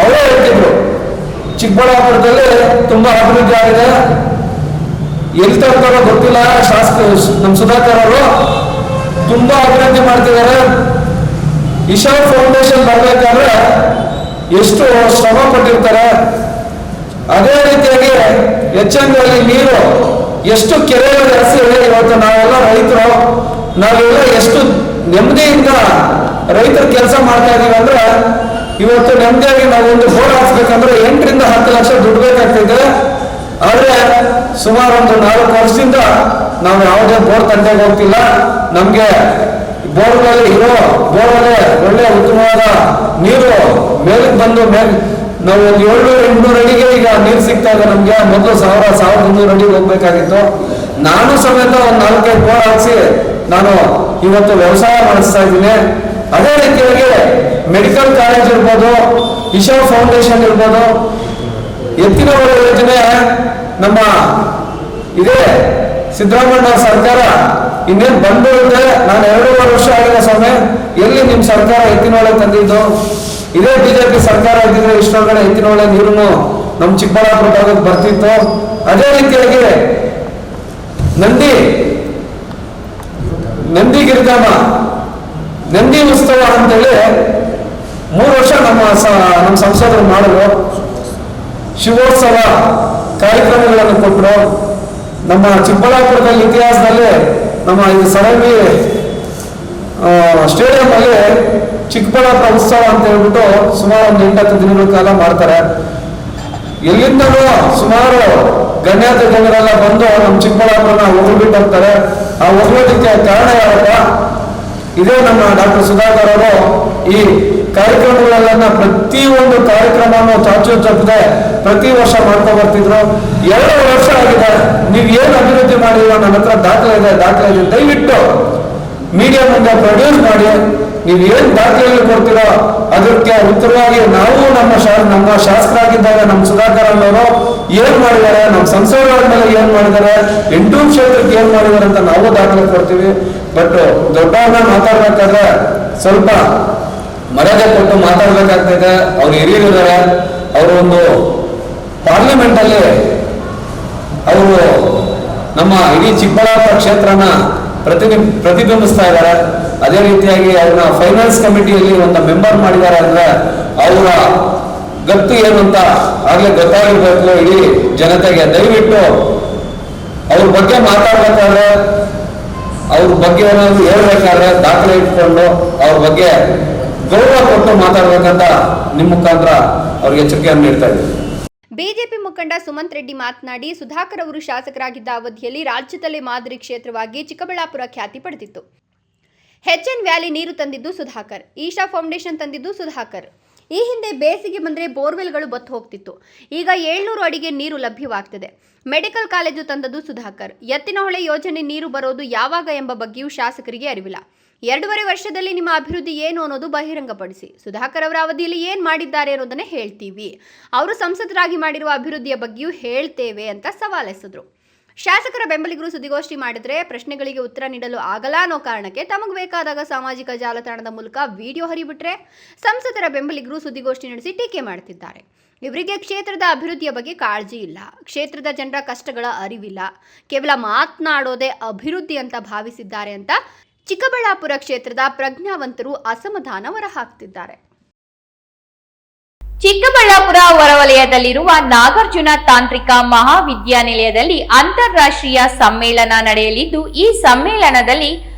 ಅವರೇ ಹೇಳ್ತಿದ್ರು ಚಿಕ್ಕಬಳ್ಳಾಪುರದಲ್ಲಿ ತುಂಬಾ ಅಭಿವೃದ್ಧಿ ಆಗಿದೆ. ಎಲ್ಲಿ ತರ್ತಾರೋ ಗೊತ್ತಿಲ್ಲ, ನಮ್ಮ ಸುಧಾಕರ್ ಅವರು ತುಂಬಾ ಅಭಿವೃದ್ಧಿ ಮಾಡ್ತಿದ್ದಾರೆ. ಇಶಾ ಫೌಂಡೇಶನ್ ಬರ್ಬೇಕಾದ್ರೆ ಎಷ್ಟು ಶ್ರಮ ಪಟ್ಟಿರ್ತಾರೆ. ಅದೇ ರೀತಿಯಾಗಿ ಎಚ್ಎನ್ನಲ್ಲಿ ನೀರು ಎಷ್ಟು ಕೆರೆಗಳು ಹರಿಸಿ ಇವತ್ತು ನಾವೆಲ್ಲ ರೈತರು, ನಾವೆಲ್ಲ ಎಷ್ಟು ನೆಮ್ಮದಿಯಿಂದ ರೈತರು ಕೆಲಸ ಮಾಡ್ತಾ ಇದೀವಿ ಅಂದ್ರೆ, ಇವತ್ತು ನೆಮ್ಮದಿಯಾಗಿ ನಾವು ಒಂದು ಬೋರ್ ಹಾಕ್ಸ್ಬೇಕಂದ್ರೆ 8 ರಿಂದ 10 ಲಕ್ಷ ದುಡ್ಡು ಬೇಕಾಗ್ತಿದೆ. ಆದ್ರೆ ಸುಮಾರು ಒಂದು 4 ವರ್ಷದಿಂದ ನಾವು ಯಾವುದೇ ಬೋರ್ ತಂದೆಗೆ ಹೋಗ್ತಿಲ್ಲ. ನಮ್ಗೆ ಬೋರ್ಗಳಲ್ಲಿ ಇರೋ ಬೋರ್ಗಳೇ ಒಳ್ಳೆ ಉತ್ತಮವಾದ ನೀರು ಮೇಲಕ್ಕೆ ಬಂದು ನಾವು ಒಂದು 700-800 ಅಡಿಗೆ ಈಗ ನೀರು ಸಿಗ್ತಾ ಇದೆ ನಮ್ಗೆ. ಮೊದಲು 1000-1200 ಅಡಿಗೆ ಹೋಗ್ಬೇಕಾಗಿತ್ತು. ನಾನು ಸಮೇತ ಒಂದು 4-5 ಬೋರ್ ಹಾಕ್ಸಿ ನಾನು ಇವತ್ತು ವ್ಯವಸಾಯ ಮಾಡಿಸ್ತಾ ಇದ್ದೀನಿ. ಅದೇ ರೀತಿಯಾಗಿ ಮೆಡಿಕಲ್ ಕಾಲೇಜ್ ಇರ್ಬೋದು, ಇಶಾ ಫೌಂಡೇಶನ್ ಇರ್ಬೋದು, ಎತ್ತಿನ ಹೊಳೆ ಯೋಜನೆ ನಮ್ಮ ಇದೇ ಸಿದ್ದರಾಮಯ್ಯ ಸರ್ಕಾರ ಇನ್ನೇನು ಬಂದ್ಬಿಡುತ್ತೆ. ನಾನು 2.5 ವರ್ಷ ಆಗಿರೋ ಸ್ವಾಮಿ, ಎಲ್ಲಿ ನಿಮ್ಮ ಸರ್ಕಾರ ಎತ್ತಿನ ಹೊಳೆ ತಂದಿದ್ದು? ಇದೇ ಬಿಜೆಪಿ ಸರ್ಕಾರ ಇದ್ದಿದ್ರೆ ಇಷ್ಟೊಳಗಡೆ ಎತ್ತಿನ ಹೊಳೆ ನೀರು ನಮ್ಮ ಚಿಕ್ಕಬಳ್ಳಾಪುರ ಭಾಗಕ್ಕೆ ಬರ್ತಿತ್ತು. ಅದೇ ರೀತಿಯಾಗಿ ನಂದಿ ಗಿರಿಧಾಮ ನಂದಿ ಉತ್ಸವ ಅಂತೇಳಿ 3 ವರ್ಷ ನಮ್ಮ ಸಂಸದರು ಮಾಡಿದ್ರು. ಶಿವೋತ್ಸವ ಕಾರ್ಯಕ್ರಮಗಳನ್ನು ಕೊಟ್ಟರು. ನಮ್ಮ ಚಿಕ್ಕಬಳ್ಳಾಪುರದಲ್ಲಿ ಇತಿಹಾಸದಲ್ಲಿ ನಮ್ಮ ಈ ಸರಂಗಿ ಸ್ಟೇಡಿಯಂ ಅಲ್ಲಿ ಚಿಕ್ಕಬಳ್ಳಾಪುರ ಉತ್ಸವ ಅಂತ ಹೇಳ್ಬಿಟ್ಟು ಸುಮಾರು ಒಂದು 8-10 ದಿನಗಳ ಕಾಲ ಮಾಡ್ತಾರೆ. ಎಲ್ಲಿಂದಲೂ ಸುಮಾರು ಗಣ್ಯಾತ ಜನರೆಲ್ಲ ಬಂದು ನಮ್ಮ ಚಿಕ್ಕಬಳ್ಳಾಪುರನ ಹೊಗಳ್ಬಿಟ್ಟು ಹೋಗ್ತಾರೆ. ಆ ಹೊಗಳೋದಕ್ಕೆ ಕಾರಣ ಯಾರಪ್ಪ? ಇದೇ ನಮ್ಮ ಡಾಕ್ಟರ್ ಸುಧಾಕರ್ ಅವರು ಈ ಕಾರ್ಯಕ್ರಮಗಳೆಲ್ಲ ಪ್ರತಿಯೊಂದು ಕಾರ್ಯಕ್ರಮವನ್ನು ಚಾಚು ತಪ್ಪದೆ ಪ್ರತಿ ವರ್ಷ ಮಾಡ್ಕೊ ಬರ್ತಿದ್ರು. 2 ವರ್ಷ ಆಗಿದೆ. ನೀವು ಏನು ಅಭಿವೃದ್ಧಿ ಮಾಡಿರೋ ನನ್ನ ಹತ್ರ ದಾಖಲೆ ಇದೆ. ದಯವಿಟ್ಟು ಮೀಡಿಯಾ ಮುಂದೆ ಪ್ರೊಡ್ಯೂಸ್ ಮಾಡಿ. ನೀವು ಏನು ದಾಖಲೆಗಳು ಕೊಡ್ತೀರೋ ಅದಕ್ಕೆ ಉತ್ತರವಾಗಿ ನಾವು ನಮ್ಮ ಶಾಸಕರಾಗಿದ್ದಾಗ ನಮ್ಮ ಸುಧಾಕರ್ ಅವರು ಏನ್ ಮಾಡಿದ್ದಾರೆ, ನಮ್ಮ ಸಂಸದರ ಮೇಲೆ ಏನ್ ಮಾಡಿದ್ದಾರೆ, 8 ಕ್ಷೇತ್ರಕ್ಕೆ ಏನ್ ಮಾಡಿದ್ದಾರೆ ಅಂತ ನಾವು ದಾಖಲೆ ಕೊಡ್ತೀವಿ. ಬಟ್ ದೊಡ್ಡವ್ರನ್ನ ಮಾತಾಡ್ಬೇಕಾದ್ರೆ ಸ್ವಲ್ಪ ಮರ್ಯಾದೆ ಕೊಟ್ಟು ಮಾತಾಡ್ಬೇಕಾಗ್ತದೆ. ಅವ್ರು ಹಿರಿಯರಿದ್ದಾರೆ. ಅವರು ಒಂದು ಪಾರ್ಲಿಮೆಂಟ್ ಅಲ್ಲಿ ಅವರು ನಮ್ಮ ಇಡೀ ಚಿಕ್ಕಬಳ್ಳಾಪುರ ಕ್ಷೇತ್ರನ ಪ್ರತಿಬಿಂಬಿಸ್ತಾ ಇದ್ದಾರೆ. ಅದೇ ರೀತಿಯಾಗಿ ಅವ್ರನ್ನ ಫೈನಾನ್ಸ್ ಕಮಿಟಿಯಲ್ಲಿ ಒಂದು ಮೆಂಬರ್ ಮಾಡಿದ್ದಾರೆ ಅಂದ್ರೆ ಅವರ ಗತ್ತು ಏನು ಅಂತ ಆಗ್ಲೇ ಗೊತ್ತಾಗಿರ್ಬೇಕು ಇಡೀ ಜನತೆಗೆ. ದಯವಿಟ್ಟು ಅವ್ರ ಬಗ್ಗೆ ಮಾತಾಡ್ಬೇಕಾದ್ರೆ, ಅವ್ರ ಬಗ್ಗೆ ಏನಾದ್ರು ಹೇಳ್ಬೇಕಾದ್ರೆ ದಾಖಲೆ ಇಟ್ಕೊಂಡು ಅವ್ರ ಬಗ್ಗೆ ಗೌರವ ಕೊಟ್ಟು ಮಾತಾಡ್ಬೇಕಂತ ನಿಮ್ಮ ಮುಖಾಂತರ ಅವ್ರಿಗೆ ಎಚ್ಚರಿಕೆಯನ್ನು ನೀಡ್ತಾ ಇದ್ದೀವಿ. ಬಿಜೆಪಿ ಮುಖಂಡ ಸುಮಂತ್ ರೆಡ್ಡಿ ಮಾತನಾಡಿ, ಸುಧಾಕರ್ ಅವರು ಶಾಸಕರಾಗಿದ್ದ ಅವಧಿಯಲ್ಲಿ ರಾಜ್ಯದಲ್ಲೇ ಮಾದರಿ ಕ್ಷೇತ್ರವಾಗಿ ಚಿಕ್ಕಬಳ್ಳಾಪುರ ಖ್ಯಾತಿ ಪಡೆದಿತ್ತು. HN ವ್ಯಾಲಿ ನೀರು ತಂದಿದ್ದು ಸುಧಾಕರ್, ಈಶಾ ಫೌಂಡೇಶನ್ ತಂದಿದ್ದು ಸುಧಾಕರ್. ಈ ಹಿಂದೆ ಬೇಸಿಗೆ ಬಂದರೆ ಬೋರ್ವೆಲ್ಗಳು ಬತ್ತು ಹೋಗ್ತಿತ್ತು. ಈಗ 700 ಅಡಿಗೆ ನೀರು ಲಭ್ಯವಾಗ್ತಿದೆ. ಮೆಡಿಕಲ್ ಕಾಲೇಜು ತಂದದ್ದು ಸುಧಾಕರ್. ಎತ್ತಿನಹೊಳೆ ಯೋಜನೆ ನೀರು ಬರೋದು ಯಾವಾಗ ಎಂಬ ಬಗ್ಗೆಯೂ ಶಾಸಕರಿಗೆ ಅರಿವಿಲ್ಲ. 2.5 ವರ್ಷದಲ್ಲಿ ನಿಮ್ಮ ಅಭಿವೃದ್ಧಿ ಏನು ಅನ್ನೋದು ಬಹಿರಂಗಪಡಿಸಿ. ಸುಧಾಕರ್ ಅವರ ಅವಧಿಯಲ್ಲಿ ಏನು ಮಾಡಿದ್ದಾರೆ ಅನ್ನೋದನ್ನೇ ಹೇಳ್ತೀವಿ. ಅವರು ಸಂಸದರಾಗಿ ಮಾಡಿರುವ ಅಭಿವೃದ್ಧಿಯ ಬಗ್ಗೆಯೂ ಹೇಳ್ತೇವೆ ಅಂತ ಸವಾಲೆಸೆದರು. ಶಾಸಕರ ಬೆಂಬಲಿಗರು ಸುದ್ದಿಗೋಷ್ಠಿ ಮಾಡಿದ್ರೆ ಪ್ರಶ್ನೆಗಳಿಗೆ ಉತ್ತರ ನೀಡಲು ಆಗಲ್ಲ ಅನ್ನೋ ಕಾರಣಕ್ಕೆ ತಮಗೆ ಬೇಕಾದಾಗ ಸಾಮಾಜಿಕ ಜಾಲತಾಣದ ಮೂಲಕ ವಿಡಿಯೋ ಹರಿಬಿಟ್ರೆ ಸಂಸದರ ಬೆಂಬಲಿಗರು ಸುದ್ದಿಗೋಷ್ಠಿ ನಡೆಸಿ ಟೀಕೆ ಮಾಡುತ್ತಿದ್ದಾರೆ. ಇವರಿಗೆ ಕ್ಷೇತ್ರದ ಅಭಿವೃದ್ಧಿಯ ಬಗ್ಗೆ ಕಾಳಜಿ ಇಲ್ಲ, ಕ್ಷೇತ್ರದ ಜನರ ಕಷ್ಟಗಳ ಅರಿವಿಲ್ಲ, ಕೇವಲ ಮಾತನಾಡೋದೇ ಅಭಿವೃದ್ಧಿ ಅಂತ ಭಾವಿಸಿದ್ದಾರೆ ಅಂತ ಚಿಕ್ಕಬಳ್ಳಾಪುರ ಕ್ಷೇತ್ರದ ಪ್ರಜ್ಞಾವಂತರು ಅಸಮಾಧಾನ ಹೊರಹಾಕ್ತಿದ್ದಾರೆ. ಚಿಕ್ಕಬಳ್ಳಾಪುರ ಹೊರವಲಯದಲ್ಲಿರುವ ನಾಗಾರ್ಜುನ ತಾಂತ್ರಿಕ ಮಹಾವಿದ್ಯಾನಿಲಯದಲ್ಲಿ ಅಂತಾರಾಷ್ಟ್ರೀಯ ಸಮ್ಮೇಳನ ನಡೆಯಲಿದ್ದು, ಈ ಸಮ್ಮೇಳನದಲ್ಲಿ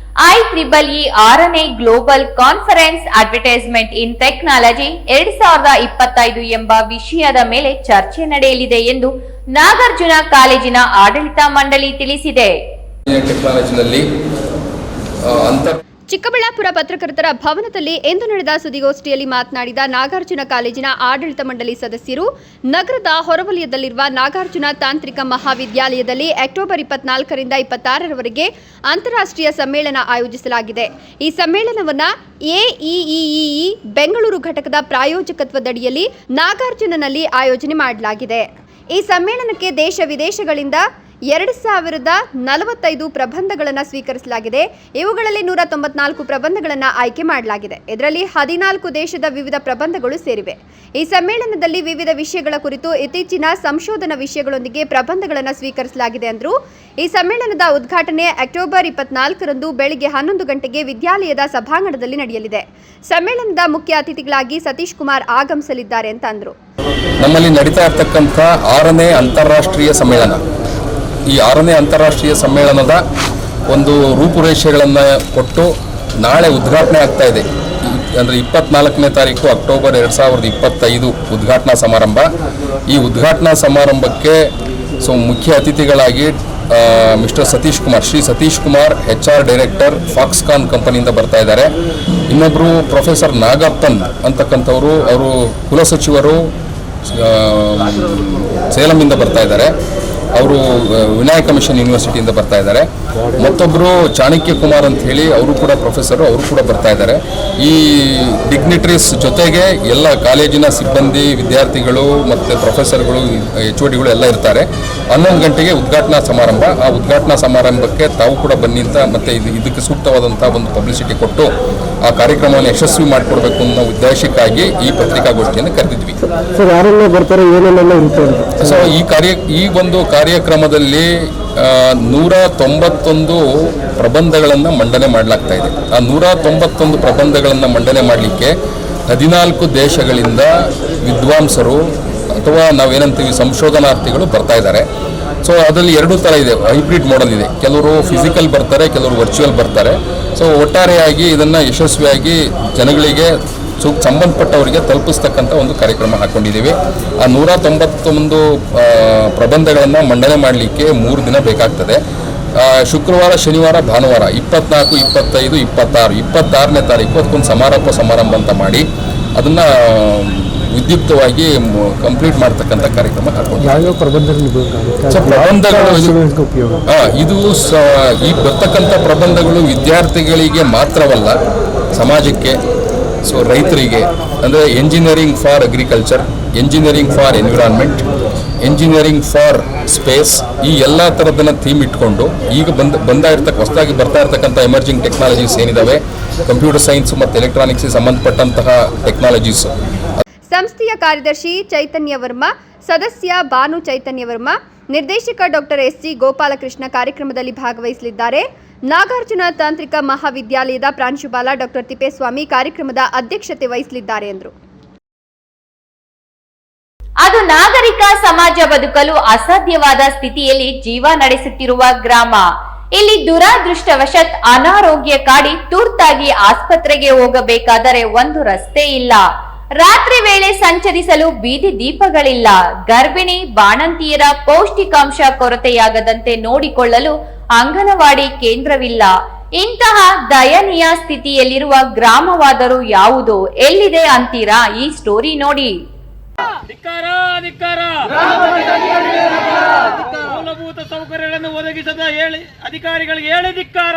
IEEE 6ನೇ global conference advertisement in technology 2025 ಎಂಬ ವಿಷಯದ ಮೇಲೆ ಚರ್ಚೆ ನಡೆಯಲಿದೆ ಎಂದು ನಾಗಾರ್ಜುನ ಕಾಲೇಜಿನ ಆಡಳಿತ ಮಂಡಳಿ ತಿಳಿಸಿದೆ. ಚಿಕ್ಕಬಳ್ಳಾಪುರ ಪತ್ರಕರ್ತರ ಭವನದಲ್ಲಿ ಇಂದು ನಡೆದ ಸುದ್ದಿಗೋಷ್ಠಿಯಲ್ಲಿ ಮಾತನಾಡಿದ ನಾಗಾರ್ಜುನ ಕಾಲೇಜಿನ ಆಡಳಿತ ಮಂಡಳಿ ಸದಸ್ಯರು, ನಗರದ ಹೊರವಲಯದಲ್ಲಿರುವ ನಾಗಾರ್ಜುನ ತಾಂತ್ರಿಕ ಮಹಾವಿದ್ಯಾಲಯದಲ್ಲಿ ಅಕ್ಟೋಬರ್ 24ರಿಂದ 26ರವರೆಗೆ ಅಂತಾರಾಷ್ಟ್ರೀಯ ಸಮ್ಮೇಳನ ಆಯೋಜಿಸಲಾಗಿದೆ. ಈ ಸಮ್ಮೇಳನವನ್ನು ಎಇಇಇ ಬೆಂಗಳೂರು ಘಟಕದ ಪ್ರಾಯೋಜಕತ್ವದಡಿಯಲ್ಲಿ ನಾಗಾರ್ಜುನನಲ್ಲಿ ಆಯೋಜನೆ ಮಾಡಲಾಗಿದೆ. ಈ ಸಮ್ಮೇಳನಕ್ಕೆ ದೇಶ ವಿದೇಶಗಳಿಂದ 2045 ಪ್ರಬಂಧಗಳನ್ನು ಸ್ವೀಕರಿಸಲಾಗಿದೆ. ಇವುಗಳಲ್ಲಿ 194 ಪ್ರಬಂಧಗಳನ್ನು ಆಯ್ಕೆ ಮಾಡಲಾಗಿದೆ. ಇದರಲ್ಲಿ 14 ದೇಶದ ವಿವಿಧ ಪ್ರಬಂಧಗಳು ಸೇರಿವೆ. ಈ ಸಮ್ಮೇಳನದಲ್ಲಿ ವಿವಿಧ ವಿಷಯಗಳ ಕುರಿತು ಇತ್ತೀಚಿನ ಸಂಶೋಧನಾ ವಿಷಯಗಳೊಂದಿಗೆ ಪ್ರಬಂಧಗಳನ್ನು ಸ್ವೀಕರಿಸಲಾಗಿದೆ ಎಂದರು. ಈ ಸಮ್ಮೇಳನದ ಉದ್ಘಾಟನೆ ಅಕ್ಟೋಬರ್ 24ರಂದು ಬೆಳಿಗ್ಗೆ 11 ಗಂಟೆಗೆ ವಿದ್ಯಾಲಯದ ಸಭಾಂಗಣದಲ್ಲಿ ನಡೆಯಲಿದೆ. ಸಮ್ಮೇಳನದ ಮುಖ್ಯ ಅತಿಥಿಗಳಾಗಿ ಸತೀಶ್ ಕುಮಾರ್ ಆಗಮಿಸಲಿದ್ದಾರೆ ಅಂತ ಅಂದರು. ನಮ್ಮಲ್ಲಿ ನಡೀತಾ ಇರತಕ್ಕಂಥ 6ನೇ ಅಂತಾರಾಷ್ಟ್ರೀಯ ಸಮ್ಮೇಳನ, ಈ 6ನೇ ಅಂತಾರಾಷ್ಟ್ರೀಯ ಸಮ್ಮೇಳನದ ಒಂದು ರೂಪುರೇಷೆಗಳನ್ನು ಕೊಟ್ಟು ನಾಳೆ ಉದ್ಘಾಟನೆ ಆಗ್ತಾ ಇದೆ. ಅಂದರೆ 24ನೇ ತಾರೀಕು ಅಕ್ಟೋಬರ್ 2025 ಉದ್ಘಾಟನಾ ಸಮಾರಂಭ. ಈ ಉದ್ಘಾಟನಾ ಸಮಾರಂಭಕ್ಕೆ ಮುಖ್ಯ ಅತಿಥಿಗಳಾಗಿ mister Satish Kumar, Shri Satish Kumar HR director Foxconn ಕಂಪನಿಯಿಂದ ಬರ್ತಾ ಇದ್ದಾರೆ. ಇನ್ನೊಬ್ಬರು ಪ್ರೊಫೆಸರ್ ನಾಗಪ್ಪನ್ ಅಂತಕ್ಕಂಥವರು, ಅವರು ಕುಲಸಚಿವರು ಸೇಲಂನಿಂದ ಬರ್ತಾ ಇದ್ದಾರೆ. ಅವರು ವಿನಾಯಕ ಮಿಷನ್ ಯೂನಿವರ್ಸಿಟಿಯಿಂದ ಬರ್ತಾ ಇದ್ದಾರೆ. ಮತ್ತೊಬ್ಬರು ಚಾಣಕ್ಯ ಕುಮಾರ್ ಅಂತ ಹೇಳಿ, ಅವರು ಕೂಡ ಪ್ರೊಫೆಸರು, ಅವರು ಕೂಡ ಬರ್ತಾ ಇದ್ದಾರೆ. ಈ ಡಿಗ್ನಿಟರೀಸ್ ಜೊತೆಗೆ ಎಲ್ಲ ಕಾಲೇಜಿನ ಸಿಬ್ಬಂದಿ, ವಿದ್ಯಾರ್ಥಿಗಳು ಮತ್ತು ಪ್ರೊಫೆಸರ್ಗಳು, HODಗಳು ಎಲ್ಲ ಇರ್ತಾರೆ. 11 ಗಂಟೆಗೆ ಉದ್ಘಾಟನಾ ಸಮಾರಂಭ. ಆ ಉದ್ಘಾಟನಾ ಸಮಾರಂಭಕ್ಕೆ ತಾವು ಕೂಡ ಬನ್ನಿ ಅಂತ, ಮತ್ತು ಇದಕ್ಕೆ ಸೂಕ್ತವಾದಂಥ ಒಂದು ಪಬ್ಲಿಸಿಟಿ ಕೊಟ್ಟು ಆ ಕಾರ್ಯಕ್ರಮವನ್ನು ಯಶಸ್ವಿ ಮಾಡಿಕೊಡ್ಬೇಕು ಅನ್ನೋ ಉದ್ದೇಶಕ್ಕಾಗಿ ಈ ಪತ್ರಿಕಾಗೋಷ್ಠಿಯನ್ನು ಕರೆದಿದ್ವಿ. ಸೊ ಈ ಒಂದು ಕಾರ್ಯಕ್ರಮದಲ್ಲಿ 191 ಪ್ರಬಂಧಗಳನ್ನು ಮಂಡನೆ ಮಾಡಲಾಗ್ತಾ ಇದೆ. ಆ 191 ಪ್ರಬಂಧಗಳನ್ನು ಮಂಡನೆ ಮಾಡಲಿಕ್ಕೆ 14 ದೇಶಗಳಿಂದ ವಿದ್ವಾಂಸರು ಅಥವಾ ನಾವೇನಂತೀವಿ ಸಂಶೋಧನಾರ್ಥಿಗಳು ಬರ್ತಾ ಇದ್ದಾರೆ. ಸೊ ಅದರಲ್ಲಿ 2 ಥರ ಇದೆ, ಹೈಬ್ರಿಡ್ ಮಾಡೆಲ್ ಇದೆ. ಕೆಲವರು ಫಿಸಿಕಲ್ ಬರ್ತಾರೆ, ಕೆಲವರು ವರ್ಚುವಲ್ ಬರ್ತಾರೆ. ಸೊ ಒಟ್ಟಾರೆಯಾಗಿ ಇದನ್ನು ಯಶಸ್ವಿಯಾಗಿ ಜನಗಳಿಗೆ ಸಂಬಂಧಪಟ್ಟವರಿಗೆ ತಲುಪಿಸ್ತಕ್ಕಂಥ ಒಂದು ಕಾರ್ಯಕ್ರಮ ಹಾಕ್ಕೊಂಡಿದ್ದೀವಿ. ಆ 191 ಪ್ರಬಂಧಗಳನ್ನು ಮಂಡನೆ ಮಾಡಲಿಕ್ಕೆ 3 ದಿನ ಬೇಕಾಗ್ತದೆ. ಶುಕ್ರವಾರ, ಶನಿವಾರ, ಭಾನುವಾರ 24, 25, 26, 26ನೇ ತಾರೀಕು ಅದಕ್ಕೊಂದು ಸಮಾರಂಭ ಅಂತ ಮಾಡಿ ಅದನ್ನು ವಿದ್ಯುಕ್ತವಾಗಿ ಕಂಪ್ಲೀಟ್ ಮಾಡ್ತಕ್ಕಂಥ ಕಾರ್ಯಕ್ರಮ ಹಾಕ್ಕೊಂಡಿದ್ದೀವಿ. ಪ್ರಬಂಧಗಳು ಇದು ಈ ಬರ್ತಕ್ಕಂಥ ಪ್ರಬಂಧಗಳು ವಿದ್ಯಾರ್ಥಿಗಳಿಗೆ ಮಾತ್ರವಲ್ಲ, ಸಮಾಜಕ್ಕೆ, ಸೊ ರೈತರಿಗೆ, ಅಂದರೆ engineering for agriculture, engineering for environment, engineering for space, ಈ ಎಲ್ಲ ಥರದನ್ನ ಥೀಮ್ ಇಟ್ಕೊಂಡು ಈಗ ಹೊಸದಾಗಿ ಬರ್ತಾ ಇರ್ತಕ್ಕಂಥ ಎಮರ್ಜಿಂಗ್ ಟೆಕ್ನಾಲಜೀಸ್ ಏನಿದಾವೆ, ಕಂಪ್ಯೂಟರ್ ಸೈನ್ಸ್ ಮತ್ತು ಎಲೆಕ್ಟ್ರಾನಿಕ್ಸ್ಗೆ ಸಂಬಂಧಪಟ್ಟಂತಹ ಟೆಕ್ನಾಲಜೀಸ್. ಸಂಸ್ಥೆಯ ಕಾರ್ಯದರ್ಶಿ ಚೈತನ್ಯ ವರ್ಮಾ, ಸದಸ್ಯ ಭಾನು ಚೈತನ್ಯ ವರ್ಮಾ, ನಿರ್ದೇಶಕ ಡಾಕ್ಟರ್ SG ಗೋಪಾಲಕೃಷ್ಣ ಕಾರ್ಯಕ್ರಮದಲ್ಲಿ ಭಾಗವಹಿಸಲಿದ್ದಾರೆ. ನಾಗಾರ್ಜುನ ತಾಂತ್ರಿಕ ಮಹಾವಿದ್ಯಾಲಯದ ಪ್ರಾಂಶುಪಾಲ ಡಾಕ್ಟರ್ ತಿಪ್ಪೇಸ್ವಾಮಿ ಕಾರ್ಯಕ್ರಮದ ಅಧ್ಯಕ್ಷತೆ ವಹಿಸಲಿದ್ದಾರೆ ಎಂದರು. ಅದು ನಾಗರಿಕ ಸಮಾಜ ಬದುಕಲು ಅಸಾಧ್ಯವಾದ ಸ್ಥಿತಿಯಲ್ಲಿ ಜೀವ ನಡೆಸುತ್ತಿರುವ ಗ್ರಾಮ. ಇಲ್ಲಿ ದುರಾದೃಷ್ಟವಶಾತ್ ಅನಾರೋಗ್ಯ ಕಾಡಿ ತುರ್ತಾಗಿ ಆಸ್ಪತ್ರೆಗೆ ಹೋಗಬೇಕಾದರೆ ಒಂದು ರಸ್ತೆ ಇಲ್ಲ. ರಾತ್ರಿ ವೇಳೆ ಸಂಚರಿಸಲು ಬೀದಿ ದೀಪಗಳಿಲ್ಲ. ಗರ್ಭಿಣಿ ಬಾಣಂತಿಯರ ಪೌಷ್ಟಿಕಾಂಶ ಕೊರತೆಯಾಗದಂತೆ ನೋಡಿಕೊಳ್ಳಲು ಅಂಗನವಾಡಿ ಕೇಂದ್ರವಿಲ್ಲ. ಇಂತಹ ದಯನೀಯ ಸ್ಥಿತಿಯಲ್ಲಿರುವ ಗ್ರಾಮವಾದರೂ ಯಾವುದು, ಎಲ್ಲಿದೆ ಅಂತೀರಾ? ಈ ಸ್ಟೋರಿ ನೋಡಿ. ಮೂಲಭೂತ ಸೌಕರ್ಯಗಳನ್ನು ಒದಗಿಸದ ಅಧಿಕಾರಿಗಳಿಗೆ ಹೇಳಿ ಧಿಕ್ಕಾರ.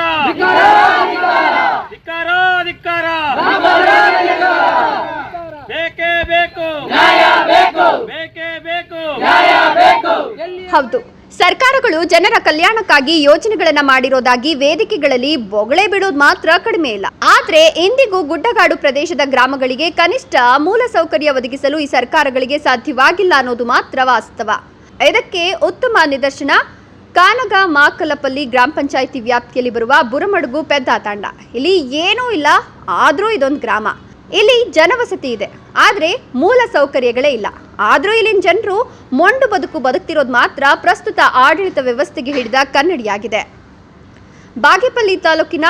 ಬೇಕೇ ಬೇಕು, ಬೇಕೇ ಬೇಕು. ಹೌದು, ಸರ್ಕಾರಗಳು ಜನರ ಕಲ್ಯಾಣಕ್ಕಾಗಿ ಯೋಜನೆಗಳನ್ನ ಮಾಡಿರೋದಾಗಿ ವೇದಿಕೆಗಳಲ್ಲಿ ಬೊಗಳೆ ಬಿಡೋದು ಮಾತ್ರ ಕಡಿಮೆ ಇಲ್ಲ. ಆದ್ರೆ ಇಂದಿಗೂ ಗುಡ್ಡಗಾಡು ಪ್ರದೇಶದ ಗ್ರಾಮಗಳಿಗೆ ಕನಿಷ್ಠ ಮೂಲ ಸೌಕರ್ಯ ಒದಗಿಸಲು ಈ ಸರ್ಕಾರಗಳಿಗೆ ಸಾಧ್ಯವಾಗಿಲ್ಲ ಅನ್ನೋದು ಮಾತ್ರ ವಾಸ್ತವ. ಇದಕ್ಕೆ ಉತ್ತಮ ನಿದರ್ಶನ ಕಾನಗ ಮಾಕಲಪಲ್ಲಿ ಗ್ರಾಮ ಪಂಚಾಯಿತಿ ವ್ಯಾಪ್ತಿಯಲ್ಲಿ ಬರುವ ಬುರಮಡುಗು ಪೆದ್ದ ತಾಂಡ. ಇಲ್ಲಿ ಏನೂ ಇಲ್ಲ, ಆದ್ರೂ ಇದೊಂದು ಗ್ರಾಮ. ಇಲ್ಲಿ ಜನವಸತಿ ಇದೆ, ಆದರೆ ಮೂಲ ಸೌಕರ್ಯಗಳೇ ಇಲ್ಲ. ಆದರೂ ಇಲ್ಲಿನ ಜನರು ಮೊಂಡು ಬದುಕು ಬದುಕ್ತಿರೋದು ಮಾತ್ರ ಪ್ರಸ್ತುತ ಆಡಳಿತ ವ್ಯವಸ್ಥೆಗೆ ಹಿಡಿದ ಕನ್ನಡಿಯಾಗಿದೆ. ಬಾಗೇಪಲ್ಲಿ ತಾಲೂಕಿನ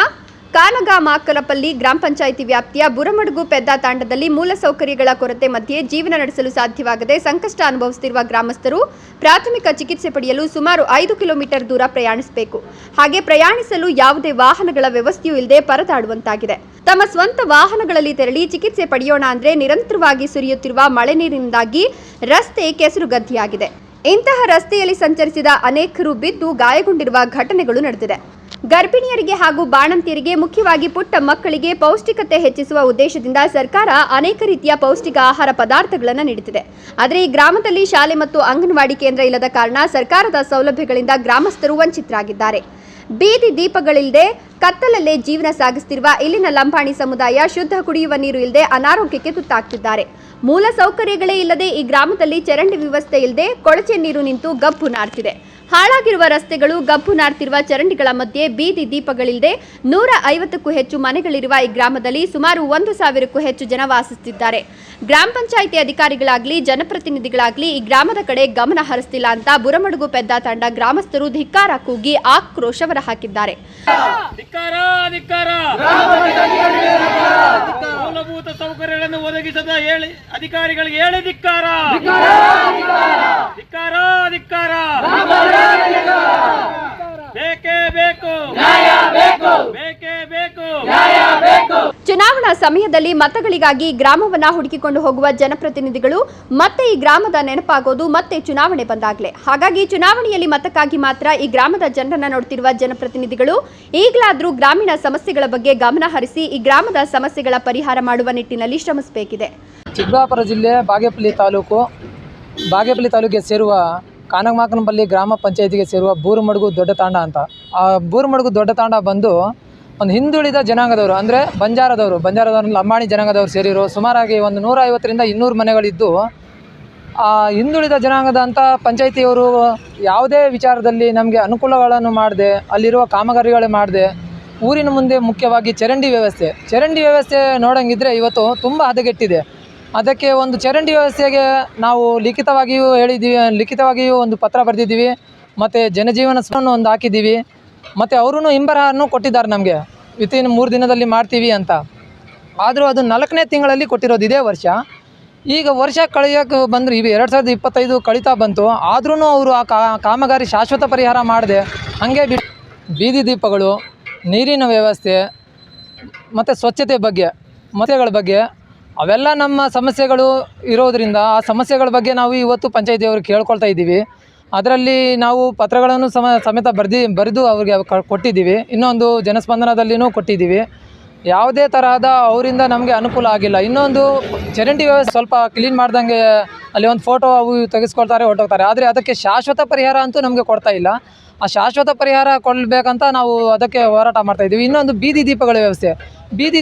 ಕಾನಗಾಮಾಕಲಪಲ್ಲಿ ಗ್ರಾಮ ಪಂಚಾಯಿತಿ ವ್ಯಾಪ್ತಿಯ ಬುರಮಡುಗು ಪೆದ್ದ ತಾಂಡದಲ್ಲಿ ಮೂಲಸೌಕರ್ಯಗಳ ಕೊರತೆ ಮಧ್ಯೆ ಜೀವನ ನಡೆಸಲು ಸಾಧ್ಯವಾಗದೆ ಸಂಕಷ್ಟ ಅನುಭವಿಸುತ್ತಿರುವ ಗ್ರಾಮಸ್ಥರು ಪ್ರಾಥಮಿಕ ಚಿಕಿತ್ಸೆ ಪಡೆಯಲು ಸುಮಾರು 5 ಕಿಲೋಮೀಟರ್ ದೂರ ಪ್ರಯಾಣಿಸಬೇಕು. ಹಾಗೆ ಪ್ರಯಾಣಿಸಲು ಯಾವುದೇ ವಾಹನಗಳ ವ್ಯವಸ್ಥೆಯೂ ಇಲ್ಲದೆ ಪರದಾಡುವಂತಾಗಿದೆ. ತಮ್ಮ ಸ್ವಂತ ವಾಹನಗಳಲ್ಲಿ ತೆರಳಿ ಚಿಕಿತ್ಸೆ ಪಡೆಯೋಣ ಅಂದ್ರೆ ನಿರಂತರವಾಗಿ ಸುರಿಯುತ್ತಿರುವ ಮಳೆ ನೀರಿನಿಂದಾಗಿ ರಸ್ತೆ ಕೆಸರುಗದ್ದಿಯಾಗಿದೆ. ಇಂತಹ ರಸ್ತೆಯಲ್ಲಿ ಸಂಚರಿಸಿದ ಅನೇಕರು ಬಿದ್ದು ಗಾಯಗೊಂಡಿರುವ ಘಟನೆಗಳು ನಡೆದಿದೆ. ಗರ್ಭಿಣಿಯರಿಗೆ ಹಾಗೂ ಬಾಣಂತಿಯರಿಗೆ, ಮುಖ್ಯವಾಗಿ ಪುಟ್ಟ ಮಕ್ಕಳಿಗೆ ಪೌಷ್ಟಿಕತೆ ಹೆಚ್ಚಿಸುವ ಉದ್ದೇಶದಿಂದ ಸರ್ಕಾರ ಅನೇಕ ರೀತಿಯ ಪೌಷ್ಟಿಕ ಆಹಾರ ಪದಾರ್ಥಗಳನ್ನು ನೀಡುತ್ತಿದೆ. ಆದರೆ ಈ ಗ್ರಾಮದಲ್ಲಿ ಶಾಲೆ ಮತ್ತು ಅಂಗನವಾಡಿ ಕೇಂದ್ರ ಇಲ್ಲದ ಕಾರಣ ಸರ್ಕಾರದ ಸೌಲಭ್ಯಗಳಿಂದ ಗ್ರಾಮಸ್ಥರು ವಂಚಿತರಾಗಿದ್ದಾರೆ. ಬೀದಿ ದೀಪಗಳಿಲ್ಲದೆ ಕತ್ತಲಲ್ಲೇ ಜೀವನ ಸಾಗಿಸುತ್ತಿರುವ ಇಲ್ಲಿನ ಲಂಬಾಣಿ ಸಮುದಾಯ ಶುದ್ಧ ಕುಡಿಯುವ ನೀರು ಇಲ್ಲದೆ ಅನಾರೋಗ್ಯಕ್ಕೆ ತುತ್ತಾಗ್ತಿದ್ದಾರೆ. ಮೂಲ ಸೌಕರ್ಯಗಳೇ ಇಲ್ಲದೆ ಈ ಗ್ರಾಮದಲ್ಲಿ ಚರಂಡಿ ವ್ಯವಸ್ಥೆ ಇಲ್ಲದೆ ಕೊಳಚೆ ನೀರು ನಿಂತು ಗಬ್ಬು ನಾರ್ತಿದೆ. ಹಾಳಾಗಿರುವ ರಸ್ತೆಗಳು, ಗಬ್ಬು ನಾರ್ತಿರುವ ಚರಂಡಿಗಳ ಮಧ್ಯೆ ಬೀದಿ ದೀಪಗಳಿಲ್ಲದೆ 150ಕ್ಕೂ ಹೆಚ್ಚು ಮನೆಗಳಿರುವ ಈ ಗ್ರಾಮದಲ್ಲಿ ಸುಮಾರು 1,000ಕ್ಕೂ ಹೆಚ್ಚು ಜನ ವಾಸಿಸುತ್ತಿದ್ದಾರೆ. ಗ್ರಾಮ ಪಂಚಾಯಿತಿ ಅಧಿಕಾರಿಗಳಾಗ್ಲಿ ಜನಪ್ರತಿನಿಧಿಗಳಾಗ್ಲಿ ಈ ಗ್ರಾಮದ ಕಡೆ ಗಮನ ಹರಿಸ್ತಿಲ್ಲ ಅಂತ ಬುರಮಡುಗು ಪೆದ್ದ ತಂಡ ಗ್ರಾಮಸ್ಥರು ಧಿಕ್ಕಾರ ಕೂಗಿ ಆಕ್ರೋಶ ಹೊರಹಾಕಿದ್ದಾರೆ. ಮೂಲಭೂತ ಸೌಕರ್ಯಗಳನ್ನು ಒದಗಿಸದ ಅಧಿಕಾರಿಗಳಿಗೆ ಹೇಳಿ ಧಿಕ್ಕಾರ. ಬೇಕೇ ಬೇಕು, ಬೇಕೇ ಬೇಕು. ಚುನಾವಣಾ ಸಮಯದಲ್ಲಿ ಮತಗಳಿಗಾಗಿ ಗ್ರಾಮವನ್ನ ಹುಡುಕಿಕೊಂಡು ಹೋಗುವ ಜನಪ್ರತಿನಿಧಿಗಳು ಮತ್ತೆ ಈ ಗ್ರಾಮದ ನೆನಪಾಗೋದು ಮತ್ತೆ ಚುನಾವಣೆ ಬಂದಾಗಲೇ. ಹಾಗಾಗಿ ಚುನಾವಣೆಯಲ್ಲಿ ಮತಕ್ಕಾಗಿ ಮಾತ್ರ ಈ ಗ್ರಾಮದ ಜನರನ್ನ ನೋಡ್ತಿರುವ ಜನಪ್ರತಿನಿಧಿಗಳು ಈಗಲಾದರೂ ಗ್ರಾಮೀಣ ಸಮಸ್ಯೆಗಳ ಬಗ್ಗೆ ಗಮನ ಹರಿಸಿ ಈ ಗ್ರಾಮದ ಸಮಸ್ಯೆಗಳ ಪರಿಹಾರ ಮಾಡುವ ನಿಟ್ಟಿನಲ್ಲಿ ಶ್ರಮಿಸಬೇಕಿದೆ. ಚಿಕ್ಕಬಳ್ಳಾಪುರ ಜಿಲ್ಲೆ ಬಾಗೇಪಲ್ಲಿ ತಾಲೂಕಿಗೆ ಸೇರುವ ಕಾನಗಮಾಕನಪಲ್ಲಿ ಗ್ರಾಮ ಪಂಚಾಯಿತಿಗೆ ಸೇರುವ ಬೂರುಮಡುಗು ದೊಡ್ಡ ತಾಂಡ ಅಂತ. ಆ ಬೂರುಮಡುಗು ದೊಡ್ಡ ತಾಂಡ ಬಂದು ಒಂದು ಹಿಂದುಳಿದ ಜನಾಂಗದವರು, ಅಂದರೆ ಬಂಜಾರದವರು ಲಂಬಾಣಿ ಜನಾಂಗದವರು ಸೇರಿರೋ ಸುಮಾರಾಗಿ ಒಂದು 150ರಿಂದ 200 ಮನೆಗಳಿದ್ದು, ಆ ಹಿಂದುಳಿದ ಜನಾಂಗದ ಅಂತ ಪಂಚಾಯಿತಿಯವರು ಯಾವುದೇ ವಿಚಾರದಲ್ಲಿ ನಮಗೆ ಅನುಕೂಲಗಳನ್ನು ಮಾಡದೆ, ಅಲ್ಲಿರುವ ಕಾಮಗಾರಿಗಳೇ ಮಾಡದೆ, ಊರಿನ ಮುಂದೆ ಮುಖ್ಯವಾಗಿ ಚರಂಡಿ ವ್ಯವಸ್ಥೆ ನೋಡೋಂಗಿದ್ರೆ ಇವತ್ತು ತುಂಬ ಹದಗೆಟ್ಟಿದೆ. ಅದಕ್ಕೆ ಒಂದು ಚರಂಡಿ ವ್ಯವಸ್ಥೆಗೆ ನಾವು ಲಿಖಿತವಾಗಿಯೂ ಒಂದು ಪತ್ರ ಬರೆದಿದ್ದೀವಿ, ಮತ್ತು ಜನಜೀವನ ಒಂದು ಹಾಕಿದ್ದೀವಿ, ಮತ್ತು ಅವರೂ ಹಿಂಬರಹನ್ನು ಕೊಟ್ಟಿದ್ದಾರೆ ನಮಗೆ ವಿತಿನ್ 3 ದಿನದಲ್ಲಿ ಮಾಡ್ತೀವಿ ಅಂತ. ಆದರೂ ಅದು 4ನೇ ತಿಂಗಳಲ್ಲಿ ಕೊಟ್ಟಿರೋದು ಇದೇ ವರ್ಷ. ಈಗ ವರ್ಷ ಕಳೆಯೋಕ್ಕೆ ಬಂದರೆ 2025 ಕಳೀತಾ ಬಂತು, ಆದ್ರೂ ಅವರು ಆ ಕಾಮಗಾರಿ ಶಾಶ್ವತ ಪರಿಹಾರ ಮಾಡದೆ ಹಾಗೆ ಬೀದಿ ದೀಪಗಳು, ನೀರಿನ ವ್ಯವಸ್ಥೆ ಮತ್ತು ಸ್ವಚ್ಛತೆ ಬಗ್ಗೆ ಅವೆಲ್ಲ ನಮ್ಮ ಸಮಸ್ಯೆಗಳು ಇರೋದರಿಂದ ಆ ಸಮಸ್ಯೆಗಳ ಬಗ್ಗೆ ನಾವು ಇವತ್ತು ಪಂಚಾಯಿತಿಯವ್ರಿಗೆ ಕೇಳ್ಕೊಳ್ತಾ ಇದ್ದೀವಿ. ಅದರಲ್ಲಿ ನಾವು ಪತ್ರಗಳನ್ನು ಸಮೇತ ಬರೆದು ಅವ್ರಿಗೆ ಕೊಟ್ಟಿದ್ದೀವಿ. ಇನ್ನೊಂದು ಜನಸ್ಪಂದನದಲ್ಲಿನೂ ಕೊಟ್ಟಿದ್ದೀವಿ. ಯಾವುದೇ ತರಹದ ಅವರಿಂದ ನಮಗೆ ಅನುಕೂಲ ಆಗಿಲ್ಲ. ಇನ್ನೊಂದು ಚರಂಡಿ ವ್ಯವಸ್ಥೆ ಸ್ವಲ್ಪ ಕ್ಲೀನ್ ಮಾಡ್ದಂಗೆ ಅಲ್ಲಿ ಒಂದು ಫೋಟೋ ಅವು ತೆಗೆಸ್ಕೊಳ್ತಾರೆ, ಹೊರಟೋಗ್ತಾರೆ. ಆದರೆ ಅದಕ್ಕೆ ಶಾಶ್ವತ ಪರಿಹಾರ ಅಂತೂ ನಮಗೆ ಕೊಡ್ತಾ ಇಲ್ಲ. ಆ ಶಾಶ್ವತ ಪರಿಹಾರ ಕೊಡಬೇಕಂತ ನಾವು ಅದಕ್ಕೆ ಹೋರಾಟ ಮಾಡ್ತಾಯಿದ್ದೀವಿ. ಇನ್ನೊಂದು ಬೀದಿ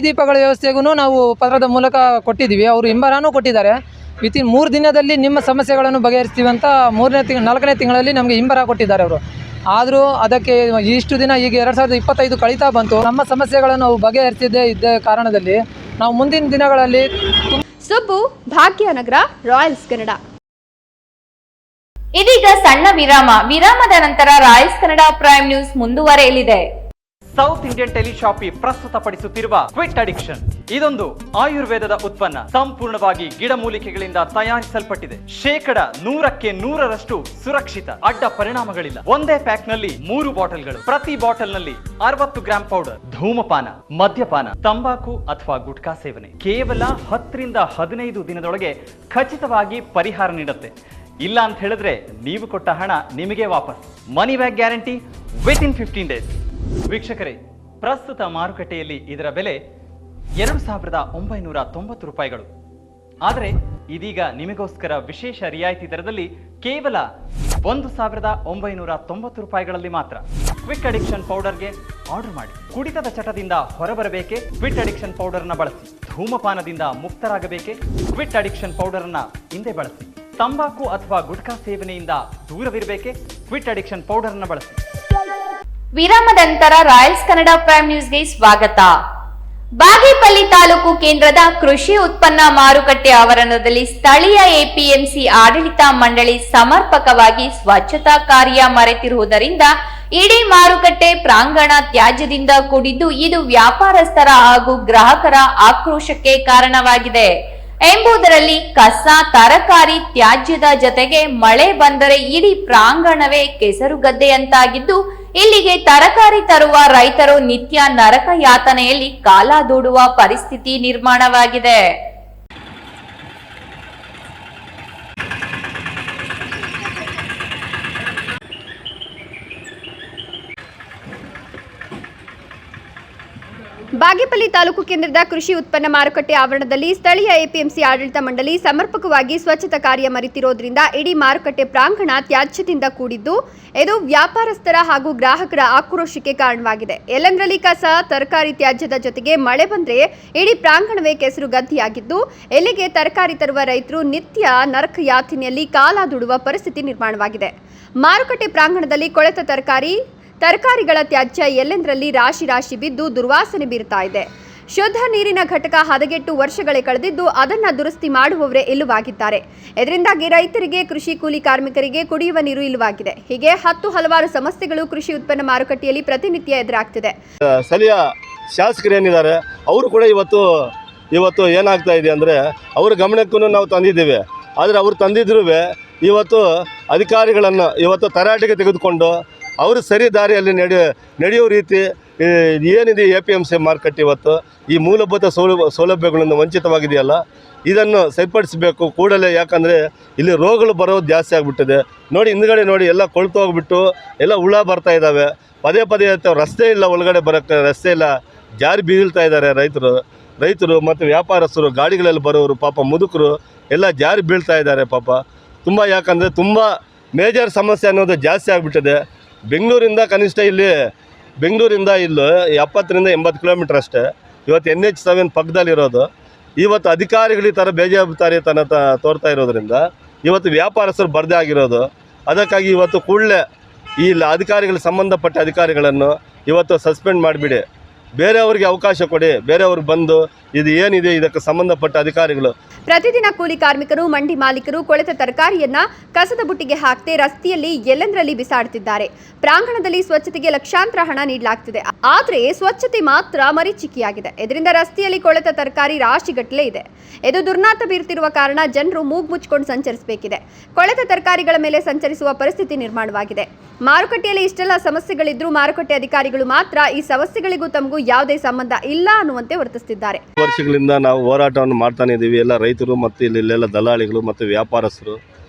ದೀಪಗಳ ವ್ಯವಸ್ಥೆಗೂ ನಾವು ಪತ್ರದ ಮೂಲಕ ಕೊಟ್ಟಿದ್ದೀವಿ. ಅವರು ಹಿಂಬರನೂ ಕೊಟ್ಟಿದ್ದಾರೆ. ವಿತಿನ್ 3 ದಿನದಲ್ಲಿ ನಿಮ್ಮ ಸಮಸ್ಯೆಗಳನ್ನು ಬಗೆಹರಿಸ್ತೀವಿ ಅಂತ 4ನೇ ತಿಂಗಳಲ್ಲಿ ನಮಗೆ ಹಿಂಬರ ಕೊಟ್ಟಿದ್ದಾರೆ ಅವರು. ಆದರೂ ಅದಕ್ಕೆ ಇಷ್ಟು ದಿನ ಈಗ 2025 ಕಳೀತಾ ಬಂತು. ನಮ್ಮ ಸಮಸ್ಯೆಗಳನ್ನು ನಾವು ಬಗೆಹರಿಸಿದ್ದೇ ಕಾರಣದಲ್ಲಿ ನಾವು ಮುಂದಿನ ದಿನಗಳಲ್ಲಿ ಸುಬ್ಬು, ಭಾಗ್ಯನಗರ, ರಾಯಲ್ಸ್ ಕನ್ನಡ. ಇದೀಗ ಸಣ್ಣ ವಿರಾಮದ ನಂತರ ರಾಯಲ್ಸ್ ಕನ್ನಡ ಪ್ರೈಮ್ ನ್ಯೂಸ್ ಮುಂದುವರೆಯಲಿದೆ. ಸೌತ್ ಇಂಡಿಯನ್ ಟೆಲಿಶಾಪಿ ಪ್ರಸ್ತುತಪಡಿಸುತ್ತಿರುವ ಕ್ವಿಟ್ ಅಡಿಕ್ಷನ್ ಇದೊಂದು ಆಯುರ್ವೇದದ ಉತ್ಪನ್ನ. ಸಂಪೂರ್ಣವಾಗಿ ಗಿಡಮೂಲಿಕೆಗಳಿಂದ ತಯಾರಿಸಲ್ಪಟ್ಟಿದೆ. 100% ಸುರಕ್ಷಿತ, ಅಡ್ಡ ಪರಿಣಾಮಗಳಿಲ್ಲ. ಒಂದೇ ಪ್ಯಾಕ್ ನಲ್ಲಿ 3 ಬಾಟಲ್ಗಳು. ಪ್ರತಿ ಬಾಟಲ್ ನಲ್ಲಿ 60 ಗ್ರಾಂ ಪೌಡರ್. ಧೂಮಪಾನ, ಮದ್ಯಪಾನ, ತಂಬಾಕು ಅಥವಾ ಗುಟ್ಕಾ ಸೇವನೆ ಕೇವಲ 10 ರಿಂದ 15 ದಿನದೊಳಗೆ ಖಚಿತವಾಗಿ ಪರಿಹಾರ ನೀಡುತ್ತೆ. ಇಲ್ಲ ಅಂತ ಹೇಳಿದ್ರೆ ನೀವು ಕೊಟ್ಟ ಹಣ ನಿಮಗೆ ವಾಪಸ್. Money back guarantee within 15 days. ವೀಕ್ಷಕರೇ, ಪ್ರಸ್ತುತ ಮಾರುಕಟ್ಟೆಯಲ್ಲಿ ಇದರ ಬೆಲೆ 2,990 ರೂಪಾಯಿಗಳು. ಆದರೆ ಇದೀಗ ನಿಮಗೋಸ್ಕರ ವಿಶೇಷ ರಿಯಾಯಿತಿ ದರದಲ್ಲಿ ಕೇವಲ 1,990 ರೂಪಾಯಿಗಳಲ್ಲಿ ಮಾತ್ರ. ಕ್ವಿಕ್ ಅಡಿಕ್ಷನ್ ಪೌಡರ್ಗೆ ಆರ್ಡರ್ ಮಾಡಿ. ಕುಡಿತದ ಚಟದಿಂದ ಹೊರಬರಬೇಕೆ? ಕ್ವಿಟ್ ಅಡಿಕ್ಷನ್ ಪೌಡರ್ನ ಬಳಸಿ. ಧೂಮಪಾನದಿಂದ ಮುಕ್ತರಾಗಬೇಕೆ? ಕ್ವಿಟ್ ಅಡಿಕ್ಷನ್ ಪೌಡರ್ನ ಹಿಂದೆ ಬಳಸಿ. ತಂಬಾಕು ಅಥವಾ ಗುಟ್ಕಾ ಸೇವನೆಯಿಂದ ದೂರವಿರಬೇಕೆ? ಕ್ವಿಟ್ ಅಡಿಕ್ಷನ್ ಪೌಡರ್ನ ಬಳಸಿ. ವಿರಾಮದ ನಂತರ ರಾಯಲ್ಸ್ ಕನ್ನಡ ಪ್ರೈಮ್ ನ್ಯೂಸ್ಗೆ ಸ್ವಾಗತ. ಬಾಗೇಪಲ್ಲಿ ತಾಲೂಕು ಕೇಂದ್ರದ ಕೃಷಿ ಉತ್ಪನ್ನ ಮಾರುಕಟ್ಟೆ ಆವರಣದಲ್ಲಿ ಸ್ಥಳೀಯ ಎಪಿಎಂಸಿ ಆಡಳಿತ ಮಂಡಳಿ ಸಮರ್ಪಕವಾಗಿ ಸ್ವಚ್ಛತಾ ಕಾರ್ಯ ಮರೆತಿರುವುದರಿಂದ ಇಡೀ ಮಾರುಕಟ್ಟೆ ಪ್ರಾಂಗಣ ತ್ಯಾಜ್ಯದಿಂದ ಕೂಡಿದ್ದು ಇದು ವ್ಯಾಪಾರಸ್ಥರ ಹಾಗೂ ಗ್ರಾಹಕರ ಆಕ್ರೋಶಕ್ಕೆ ಕಾರಣವಾಗಿದೆ ಎಂಬುದರಲ್ಲಿ ಕಸ ತರಕಾರಿ ತ್ಯಾಜ್ಯದ ಜೊತೆಗೆ ಮಳೆ ಬಂದರೆ ಇಡೀ ಪ್ರಾಂಗಣವೇ ಕೆಸರುಗದ್ದೆಯಂತಾಗಿದ್ದು ಇಲ್ಲಿಗೆ ತರಕಾರಿ ತರುವ ರೈತರು ನಿತ್ಯ ನರಕ ಯಾತನೆಯಲ್ಲಿ ಕಾಲ ದೂಡುವ ಪರಿಸ್ಥಿತಿ ನಿರ್ಮಾಣವಾಗಿದೆ. ಬಾಗೇಪಲ್ಲಿ ತಾಲೂಕು ಕೇಂದ್ರದ ಕೃಷಿ ಉತ್ಪನ್ನ ಮಾರುಕಟ್ಟೆ ಆವರಣದಲ್ಲಿ ಸ್ಥಳೀಯ ಎಪಿಎಂಸಿ ಆಡಳಿತ ಮಂಡಳಿ ಸಮರ್ಪಕವಾಗಿ ಸ್ವಚ್ಛತಾ ಕಾರ್ಯ ಮರೆತಿರೋದ್ರಿಂದ ಇಡೀ ಮಾರುಕಟ್ಟೆ ಪ್ರಾಂಗಣ ತ್ಯಾಜ್ಯದಿಂದ ಕೂಡಿದ್ದು ಇದು ವ್ಯಾಪಾರಸ್ಥರ ಹಾಗೂ ಗ್ರಾಹಕರ ಆಕ್ರೋಶಕ್ಕೆ ಕಾರಣವಾಗಿದೆ. ಎಲ್ಲೆಂದರಲ್ಲಿ ಕಸ ತರಕಾರಿ ತ್ಯಾಜ್ಯದ ಜೊತೆಗೆ ಮಳೆ ಬಂದ್ರೆ ಇಡೀ ಪ್ರಾಂಗಣವೇ ಕೆಸರು ಗದ್ದಿಯಾಗಿದ್ದು ಇಲ್ಲಿಗೆ ತರಕಾರಿ ತರುವ ರೈತರು ನಿತ್ಯ ನರಕ ಯಾತನೆಯಲ್ಲಿ ಕಾಲ ದೂಡುವ ಪರಿಸ್ಥಿತಿ ನಿರ್ಮಾಣವಾಗಿದೆ. ಮಾರುಕಟ್ಟೆ ಪ್ರಾಂಗಣದಲ್ಲಿ ಕೊಳೆತ ತರಕಾರಿಗಳ ತ್ಯಾಜ್ಯ ಎಲ್ಲೆಂದರಲ್ಲಿ ರಾಶಿ ಬಿದ್ದು ದುರ್ವಾಸನೆ ಬೀರ್ತಾ ಇದೆ. ಶುದ್ಧ ನೀರಿನ ಘಟಕ ಹದಗೆಟ್ಟು ವರ್ಷಗಳೇ ಕಳೆದಿದ್ದು ಅದನ್ನ ದುರಸ್ತಿ ಮಾಡುವವರೇ ಇಲ್ಲವಾಗಿದ್ದಾರೆ. ಇದರಿಂದಾಗಿ ರೈತರಿಗೆ, ಕೃಷಿ ಕೂಲಿ ಕಾರ್ಮಿಕರಿಗೆ ಕುಡಿಯುವ ನೀರು ಇಲ್ಲವಾಗಿದೆ. ಹೀಗೆ ಹಲವಾರು ಸಮಸ್ಯೆಗಳು ಕೃಷಿ ಉತ್ಪನ್ನ ಮಾರುಕಟ್ಟೆಯಲ್ಲಿ ಪ್ರತಿನಿತ್ಯ ಎದುರಾಗ್ತಿದೆ. ಸ್ಥಳೀಯ ಶಾಸಕರು ಏನಿದ್ದಾರೆ ಅವರು ಕೂಡ ಇವತ್ತು ಏನಾಗ್ತಾ ಇದೆ ಅಂದರೆ ಅವ್ರ ಗಮನಕ್ಕೂ ನಾವು ತಂದಿದ್ದೇವೆ. ಆದರೆ ಅವ್ರು ತಂದಿದ್ರೂ ಇವತ್ತು ಅಧಿಕಾರಿಗಳನ್ನು ತರಾಟೆಗೆ ತೆಗೆದುಕೊಂಡು ಅವರು ಸರಿ ದಾರಿಯಲ್ಲಿ ನಡೆಯೋ ರೀತಿ ಏನಿದೆ APMC ಮಾರ್ಕೆಟ್ ಇವತ್ತು ಈ ಮೂಲಭೂತ ಸೌಲಭ್ಯಗಳಿಂದ ವಂಚಿತವಾಗಿದೆಯಲ್ಲ, ಇದನ್ನು ಸರಿಪಡಿಸಬೇಕು ಕೂಡಲೇ. ಯಾಕಂದರೆ ಇಲ್ಲಿ ರೋಗಗಳು ಬರೋದು ಜಾಸ್ತಿ ಆಗಿಬಿಟ್ಟಿದೆ. ನೋಡಿ ಹಿಂದ್ಗಡೆ ನೋಡಿ ಎಲ್ಲ ಕೊಳ್ತು ಹೋಗ್ಬಿಟ್ಟು ಎಲ್ಲ ಹುಳ ಬರ್ತಾ ಇದ್ದಾವೆ. ಪದೇ ರಸ್ತೆ ಇಲ್ಲ, ಒಳಗಡೆ ಬರೋಕ್ಕೆ ರಸ್ತೆ ಇಲ್ಲ, ಜಾರಿ ಬೀಳ್ತಾ ಇದ್ದಾರೆ ರೈತರು ಮತ್ತು ವ್ಯಾಪಾರಸ್ಥರು, ಗಾಡಿಗಳಲ್ಲಿ ಬರೋರು, ಪಾಪ ಮುದುಕರು ಎಲ್ಲ ಜಾರಿ ಬೀಳ್ತಾ ಇದ್ದಾರೆ ಪಾಪ. ಯಾಕಂದರೆ ತುಂಬ ಮೇಜರ್ ಸಮಸ್ಯೆ ಅನ್ನೋದು ಜಾಸ್ತಿ ಆಗಿಬಿಟ್ಟಿದೆ. ಬೆಂಗಳೂರಿಂದ ಕನಿಷ್ಠ ಇಲ್ಲಿ 70-80 ಕಿಲೋಮೀಟ್ರ್ ಅಷ್ಟೇ ಇವತ್ತು NH7 ಪಕ್ಕದಲ್ಲಿರೋದು. ಇವತ್ತು ಅಧಿಕಾರಿಗಳು ಈ ಥರ ಬೇಜವಾಬ್ದಾರಿತನ ತೋರ್ತಾ ಇರೋದ್ರಿಂದ ಇವತ್ತು ವ್ಯಾಪಾರಸ್ಥರು ಬರದೇ ಆಗಿರೋದು. ಅದಕ್ಕಾಗಿ ಇವತ್ತು ಕೂಡಲೇ ಈ ಅಧಿಕಾರಿಗಳು ಸಂಬಂಧಪಟ್ಟ ಅಧಿಕಾರಿಗಳನ್ನು ಇವತ್ತು ಸಸ್ಪೆಂಡ್ ಮಾಡಿಬಿಡಿ, ಬೇರೆಯವ್ರಿಗೆ ಅವಕಾಶ ಕೊಡಿ, ಬೇರೆಯವ್ರಿಗೆ ಬಂದು ಇದು ಏನಿದೆ ಇದಕ್ಕೆ ಸಂಬಂಧಪಟ್ಟ ಅಧಿಕಾರಿಗಳು. ಪ್ರತಿದಿನ ಕೂಲಿ ಕಾರ್ಮಿಕರು, ಮಂಡಿ ಮಾಲೀಕರು ಕೊಳೆತ ತರಕಾರಿಯನ್ನ ಕಸದ ಬುಟ್ಟಿಗೆ ಹಾಕದೆ ರಸ್ತೆಯಲ್ಲಿ ಎಲ್ಲೆಂದರಲ್ಲಿ ಬಿಸಾಡುತ್ತಿದ್ದಾರೆ. ಪ್ರಾಂಗಣದಲ್ಲಿ ಸ್ವಚ್ಛತೆಗೆ ಲಕ್ಷಾಂತರ ಹಣ ನೀಡಲಾಗ್ತಿದೆ, ಆದರೆ ಸ್ವಚ್ಛತೆ ಮಾತ್ರ ಮರೀಚಿಕೆಯಾಗಿದೆ. ಇದರಿಂದ ರಸ್ತೆಯಲ್ಲಿ ಕೊಳೆತ ತರಕಾರಿ ರಾಶಿಗಟ್ಟಲೆ ಇದೆ. ಇದು ದುರ್ನಾತ ಬೀರ್ತಿರುವ ಕಾರಣ ಜನರು ಮೂಗು ಮುಚ್ಚಿಕೊಂಡು ಸಂಚರಿಸಬೇಕಿದೆ. ಕೊಳೆತ ತರಕಾರಿಗಳ ಮೇಲೆ ಸಂಚರಿಸುವ ಪರಿಸ್ಥಿತಿ ನಿರ್ಮಾಣವಾಗಿದೆ. ಮಾರುಕಟ್ಟೆಯಲ್ಲಿ ಇಷ್ಟೆಲ್ಲ ಸಮಸ್ಯೆಗಳಿದ್ರೂ ಮಾರುಕಟ್ಟೆ ಅಧಿಕಾರಿಗಳು ಮಾತ್ರ ಈ ಸಮಸ್ಯೆಗಳಿಗೂ ತಮಗೂ ಯಾವುದೇ ಸಂಬಂಧ ಇಲ್ಲ ಅನ್ನುವಂತೆ ವರ್ತಿಸುತ್ತಿದ್ದಾರೆ. ವರ್ಷಗಳಿಂದ ನಾವು ಹೋರಾಟವನ್ನು ಮಾಡ್ತಾನೆ ಇದ್ದೀವಿ. ಎಲ್ಲ ರೈತರು ಮತ್ತು ಇಲ್ಲೆಲ್ಲ ದಲ್ಲಾಳಿಗಳು ಮತ್ತು ವ್ಯಾಪಾರಸ್ಥರು,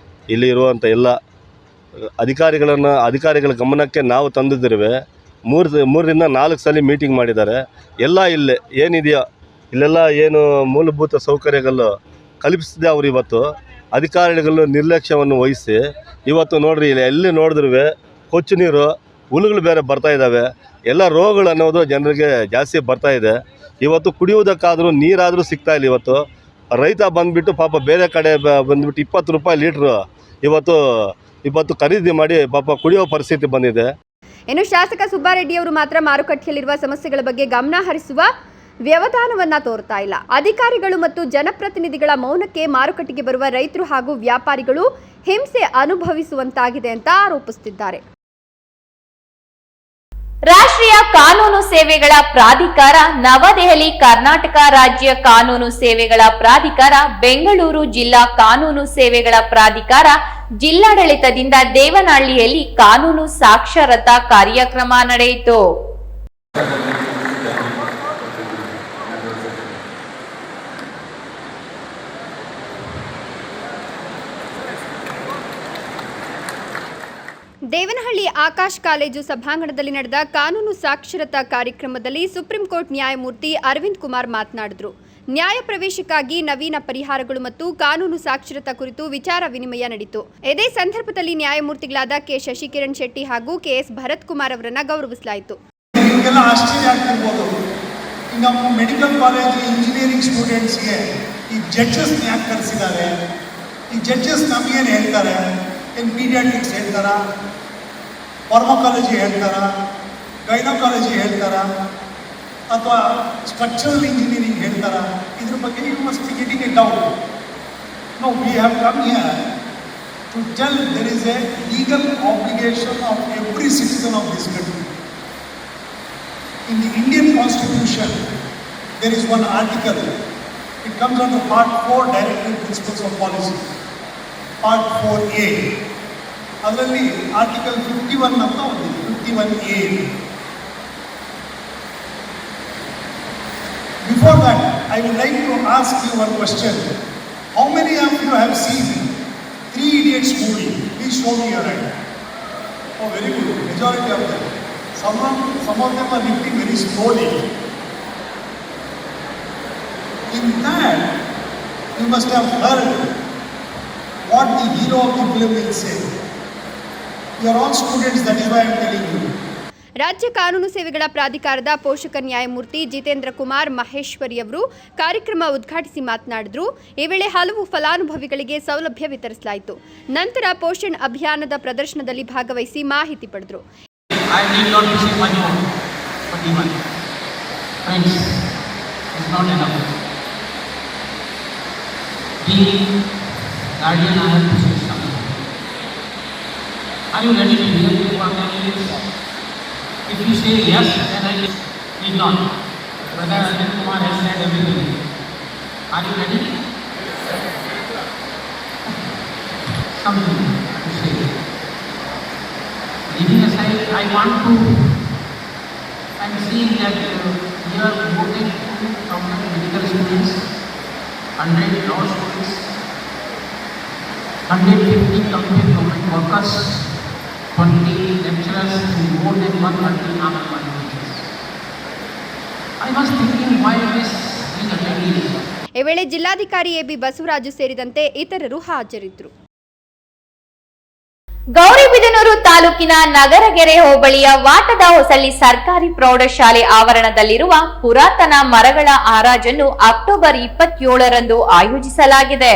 ಇಲ್ಲಿ ಇರುವಂಥ ಎಲ್ಲ ಅಧಿಕಾರಿಗಳ ಗಮನಕ್ಕೆ ನಾವು ತಂದಿದ್ದೇವೆ. 3ರಿಂದ 4 ಸಲ ಮೀಟಿಂಗ್ ಮಾಡಿದ್ದಾರೆ. ಎಲ್ಲ ಇಲ್ಲೇ ಏನಿದೆಯೋ ಇಲ್ಲೆಲ್ಲ ಏನು ಮೂಲಭೂತ ಸೌಕರ್ಯಗಳು ಕಲ್ಪಿಸಿದೆ ಅವರು ಇವತ್ತು ಅಧಿಕಾರಿಗಳು ನಿರ್ಲಕ್ಷ್ಯವನ್ನು ವಹಿಸಿ ಇವತ್ತು ನೋಡ್ರಿ ಇಲ್ಲಿ ಎಲ್ಲಿ ನೋಡಿದ್ರೂ ಕೊಚ್ಚು ನೀರು, ಹುಳುಗಳು ಬೇರೆ ಬರ್ತಾ ಇದ್ದಾವೆ. ಎಲ್ಲ ರೋಗಗಳು ಅನ್ನೋದು ಜನರಿಗೆ ಜಾಸ್ತಿ ಬರ್ತಾ ಇದೆ. ಇವತ್ತು ಕುಡಿಯುವುದಕ್ಕಾದರೂ ನೀರಾದರೂ ಸಿಗ್ತಾ ಇಲ್ಲ. ರೈತ ಬಂದುಬಿಟ್ಟು ಪಾಪ ಬೇರೆ ಕಡೆ ಬಂದುಬಿಟ್ಟು 20 ರೂಪಾಯಿ ಲೀಟ್ರು ಇವತ್ತು ಖರೀದಿ ಮಾಡಿ ಪಾಪ ಕುಡಿಯೋ ಪರಿಸ್ಥಿತಿ ಬಂದಿದೆ. ಇನ್ನು ಶಾಸಕ ಸುಬ್ಬಾರೆಡ್ಡಿಯವರು ಮಾತ್ರ ಮಾರುಕಟ್ಟೆಯಲ್ಲಿರುವ ಸಮಸ್ಯೆಗಳ ಬಗ್ಗೆ ಗಮನ ಹರಿಸುವ ವ್ಯವಧಾನವನ್ನ ತೋರ್ತಾ ಇಲ್ಲ. ಅಧಿಕಾರಿಗಳು ಮತ್ತು ಜನಪ್ರತಿನಿಧಿಗಳ ಮೌನಕ್ಕೆ ಮಾರುಕಟ್ಟೆಗೆ ಬರುವ ರೈತರು ಹಾಗೂ ವ್ಯಾಪಾರಿಗಳು ಹಿಂಸೆ ಅನುಭವಿಸುವಂತಾಗಿದೆ ಅಂತ ಆರೋಪಿಸುತ್ತಿದ್ದಾರೆ. ರಾಷ್ಟ್ರೀಯ ಕಾನೂನು ಸೇವೆಗಳ ಪ್ರಾಧಿಕಾರ ನವದೆಹಲಿ, ಕರ್ನಾಟಕ ರಾಜ್ಯ ಕಾನೂನು ಸೇವೆಗಳ ಪ್ರಾಧಿಕಾರ, ಬೆಂಗಳೂರು ಜಿಲ್ಲಾ ಕಾನೂನು ಸೇವೆಗಳ ಪ್ರಾಧಿಕಾರ ಜಿಲ್ಲಾಡಳಿತದಿಂದ ದೇವನಹಳ್ಳಿಯಲ್ಲಿ ಕಾನೂನು ಸಾಕ್ಷರತಾ ಕಾರ್ಯಕ್ರಮ ನಡೆಯಿತು. ದೇವನಹಳ್ಳಿ ಆಕಾಶ್ ಕಾಲೇಜು ಸಭಾಂಗಣದಲ್ಲಿ ನಡೆದ ಕಾನೂನು ಸಾಕ್ಷರತಾ ಕಾರ್ಯಕ್ರಮದಲ್ಲಿ ಸುಪ್ರೀಂ ಕೋರ್ಟ್ ನ್ಯಾಯಮೂರ್ತಿ ಅರವಿಂದ್ ಕುಮಾರ್ ಮಾತನಾಡಿದರು. ನ್ಯಾಯ ಪ್ರವೇಶಕ್ಕಾಗಿ ನವೀನ ಪರಿಹಾರಗಳು ಮತ್ತು ಕಾನೂನು ಸಾಕ್ಷರತಾ ಕುರಿತು ವಿಚಾರ ವಿನಿಮಯ ನಡೆಯಿತು. ಇದೇ ಸಂದರ್ಭದಲ್ಲಿ ನ್ಯಾಯಮೂರ್ತಿಗಳಾದ ಕೆ ಶಶಿಕಿರಣ್ ಶೆಟ್ಟಿ ಹಾಗೂ KS ಭರತ್ ಕುಮಾರ್ ಅವರನ್ನು ಗೌರವಿಸಲಾಯಿತು. ನಮ್ಮ ಮೆಡಿಕಲ್ ಕಾಲೇಜ್ ಇಂಜಿನಿಯರಿಂಗ್ ಸ್ಟೂಡೆಂಟ್ಸ್ಗೆ ಈ ಜಡ್ಜಸ್ ಯಾಕೆ ಕರೆಸಿದ್ದಾರೆ? ಈ ಜಡ್ಜಸ್ ನಮಗೇನು ಹೇಳ್ತಾರೆ? ಏನು ಪೀಡಿಯಾಟ್ರಿಕ್ಸ್ ಹೇಳ್ತಾರಾ, ಫಾರ್ಮಕಾಲಜಿ ಹೇಳ್ತಾರಾ, ಗೈನಕಾಲಜಿ ಹೇಳ್ತಾರಾ, ಅಥವಾ ಸ್ಟ್ರಕ್ಚರಲ್ ಇಂಜಿನಿಯರಿಂಗ್ ಹೇಳ್ತಾರಾ? ಇದ್ರ ಬಗ್ಗೆ you must be getting it out. No, we have come here to tell there is a legal obligation of every citizen of this country. In the Indian Constitution, there is one article. It comes under Part 4, Directive Principles of Policy. Part 4A. ಅದರಲ್ಲಿ Article 51 ಅಂತ ಒಂದು 51A. Before that, I would like to ask you one question. How many of you have seen Three Idiots movie? Please show me your hand. Oh, very good. Majority of them. Some of them are lifting very slowly. In that, you must have heard what the hero of the film will say. You are all students, that is why I am telling you. ರಾಜ್ಯ ಕಾನೂನು ಸೇವೆಗಳ ಪ್ರಾಧಿಕಾರದ ಪೋಷಕ ನ್ಯಾಯಮೂರ್ತಿ ಜಿತೇಂದ್ರ ಕುಮಾರ್ ಮಹೇಶ್ವರಿ ಅವರು ಕಾರ್ಯಕ್ರಮ ಉದ್ಘಾಟಿಸಿ ಮಾತನಾಡಿದರು. ಈ ವೇಳೆ ಹಲವು ಫಲಾನುಭವಿಗಳಿಗೆ ಸೌಲಭ್ಯ ವಿತರಿಸಲಾಯಿತು. ನಂತರ ಪೋಷಣ್ ಅಭಿಯಾನದ ಪ್ರದರ್ಶನದಲ್ಲಿ ಭಾಗವಹಿಸಿ ಮಾಹಿತಿ ಪಡೆದರು. If you say yes, then I will not. Brother Arjun Kumar has said everything. Are you ready? Something to say. Leaving aside, I want to. I'm seeing that we are voting 2,000 medical students, 100 law students, 150 government workers, 20 lecturers and more than 100 non-Anwani teachers. I was thinking why this is attendees. ಈ ವೇಳೆ ಜಿಲ್ಲಾಧಿಕಾರಿ AB Basavaraju ಸೇರಿದಂತೆ ಇತರರು ಹಾಜರಿದ್ದರು. ಗೌರಿಬಿದನೂರು ತಾಲೂಕಿನ ನಗರಗೆರೆ ಹೋಬಳಿಯ ವಾಟದ ಹೊಸಳ್ಳಿ ಸರ್ಕಾರಿ ಪ್ರೌಢಶಾಲೆ ಆವರಣದಲ್ಲಿರುವ ಪುರಾತನ ಮರಗಳ ಹರಾಜನ್ನು ಅಕ್ಟೋಬರ್ 27ರಂದು ಆಯೋಜಿಸಲಾಗಿದೆ.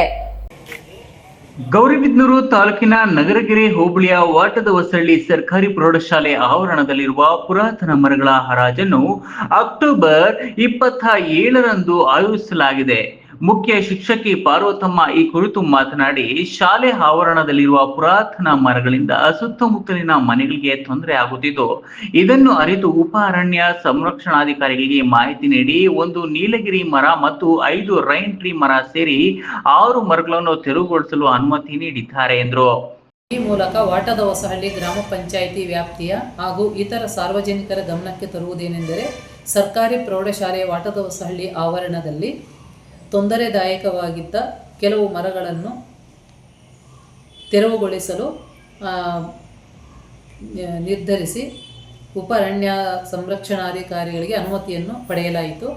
ಗೌರಿಬಿದನೂರು ತಾಲೂಕಿನ ನಗರಗೆರೆ ಹೋಬಳಿಯ ವಾಟದ ಹೊಸಳ್ಳಿ ಸರ್ಕಾರಿ ಪ್ರೌಢಶಾಲೆ ಆವರಣದಲ್ಲಿರುವ ಪುರಾತನ ಮರಗಳ ಹರಾಜನ್ನು ಅಕ್ಟೋಬರ್ 27ರಂದು ಆಯೋಜಿಸಲಾಗಿದೆ. ಮುಖ್ಯ ಶಿಕ್ಷಕಿ ಪಾರ್ವತಮ್ಮ ಈ ಕುರಿತು ಮಾತನಾಡಿ, ಶಾಲೆ ಆವರಣದಲ್ಲಿರುವ ಪುರಾತನ ಮರಗಳಿಂದ ಸುತ್ತಮುತ್ತಲಿನ ಮನೆಗಳಿಗೆ ತೊಂದರೆ ಆಗುತ್ತಿದ್ದು, ಇದನ್ನು ಅರಿತು ಉಪ ಅರಣ್ಯ ಸಂರಕ್ಷಣಾಧಿಕಾರಿಗಳಿಗೆ ಮಾಹಿತಿ ನೀಡಿ ಒಂದು ನೀಲಗಿರಿ ಮರ ಮತ್ತು 5 ರೈನ್ ಟ್ರೀ ಮರ ಸೇರಿ 6 ಮರಗಳನ್ನು ತೆರವುಗೊಳಿಸಲು ಅನುಮತಿ ನೀಡಿದ್ದಾರೆ ಎಂದರು. ಈ ಮೂಲಕ ವಾಟದ ಹೊಸಹಳ್ಳಿ ಗ್ರಾಮ ಪಂಚಾಯಿತಿ ವ್ಯಾಪ್ತಿಯ ಹಾಗೂ ಇತರ ಸಾರ್ವಜನಿಕರ ಗಮನಕ್ಕೆ ತರುವುದೇನೆಂದರೆ, ಸರ್ಕಾರಿ ಪ್ರೌಢಶಾಲೆಯ ವಾಟದ ಹೊಸಹಳ್ಳಿ ಆವರಣದಲ್ಲಿ ತೊಂದರೆದಾಯಕವಾಗಿದ್ದ ಕೆಲವು ಮರಗಳನ್ನು ತೆರವುಗೊಳಿಸಲು ನಿರ್ಧರಿಸಿ ಉಪ ಅರಣ್ಯ ಸಂರಕ್ಷಣಾಧಿಕಾರಿಗಳಿಗೆ ಅನುಮತಿಯನ್ನು ಪಡೆಯಲಾಯಿತು.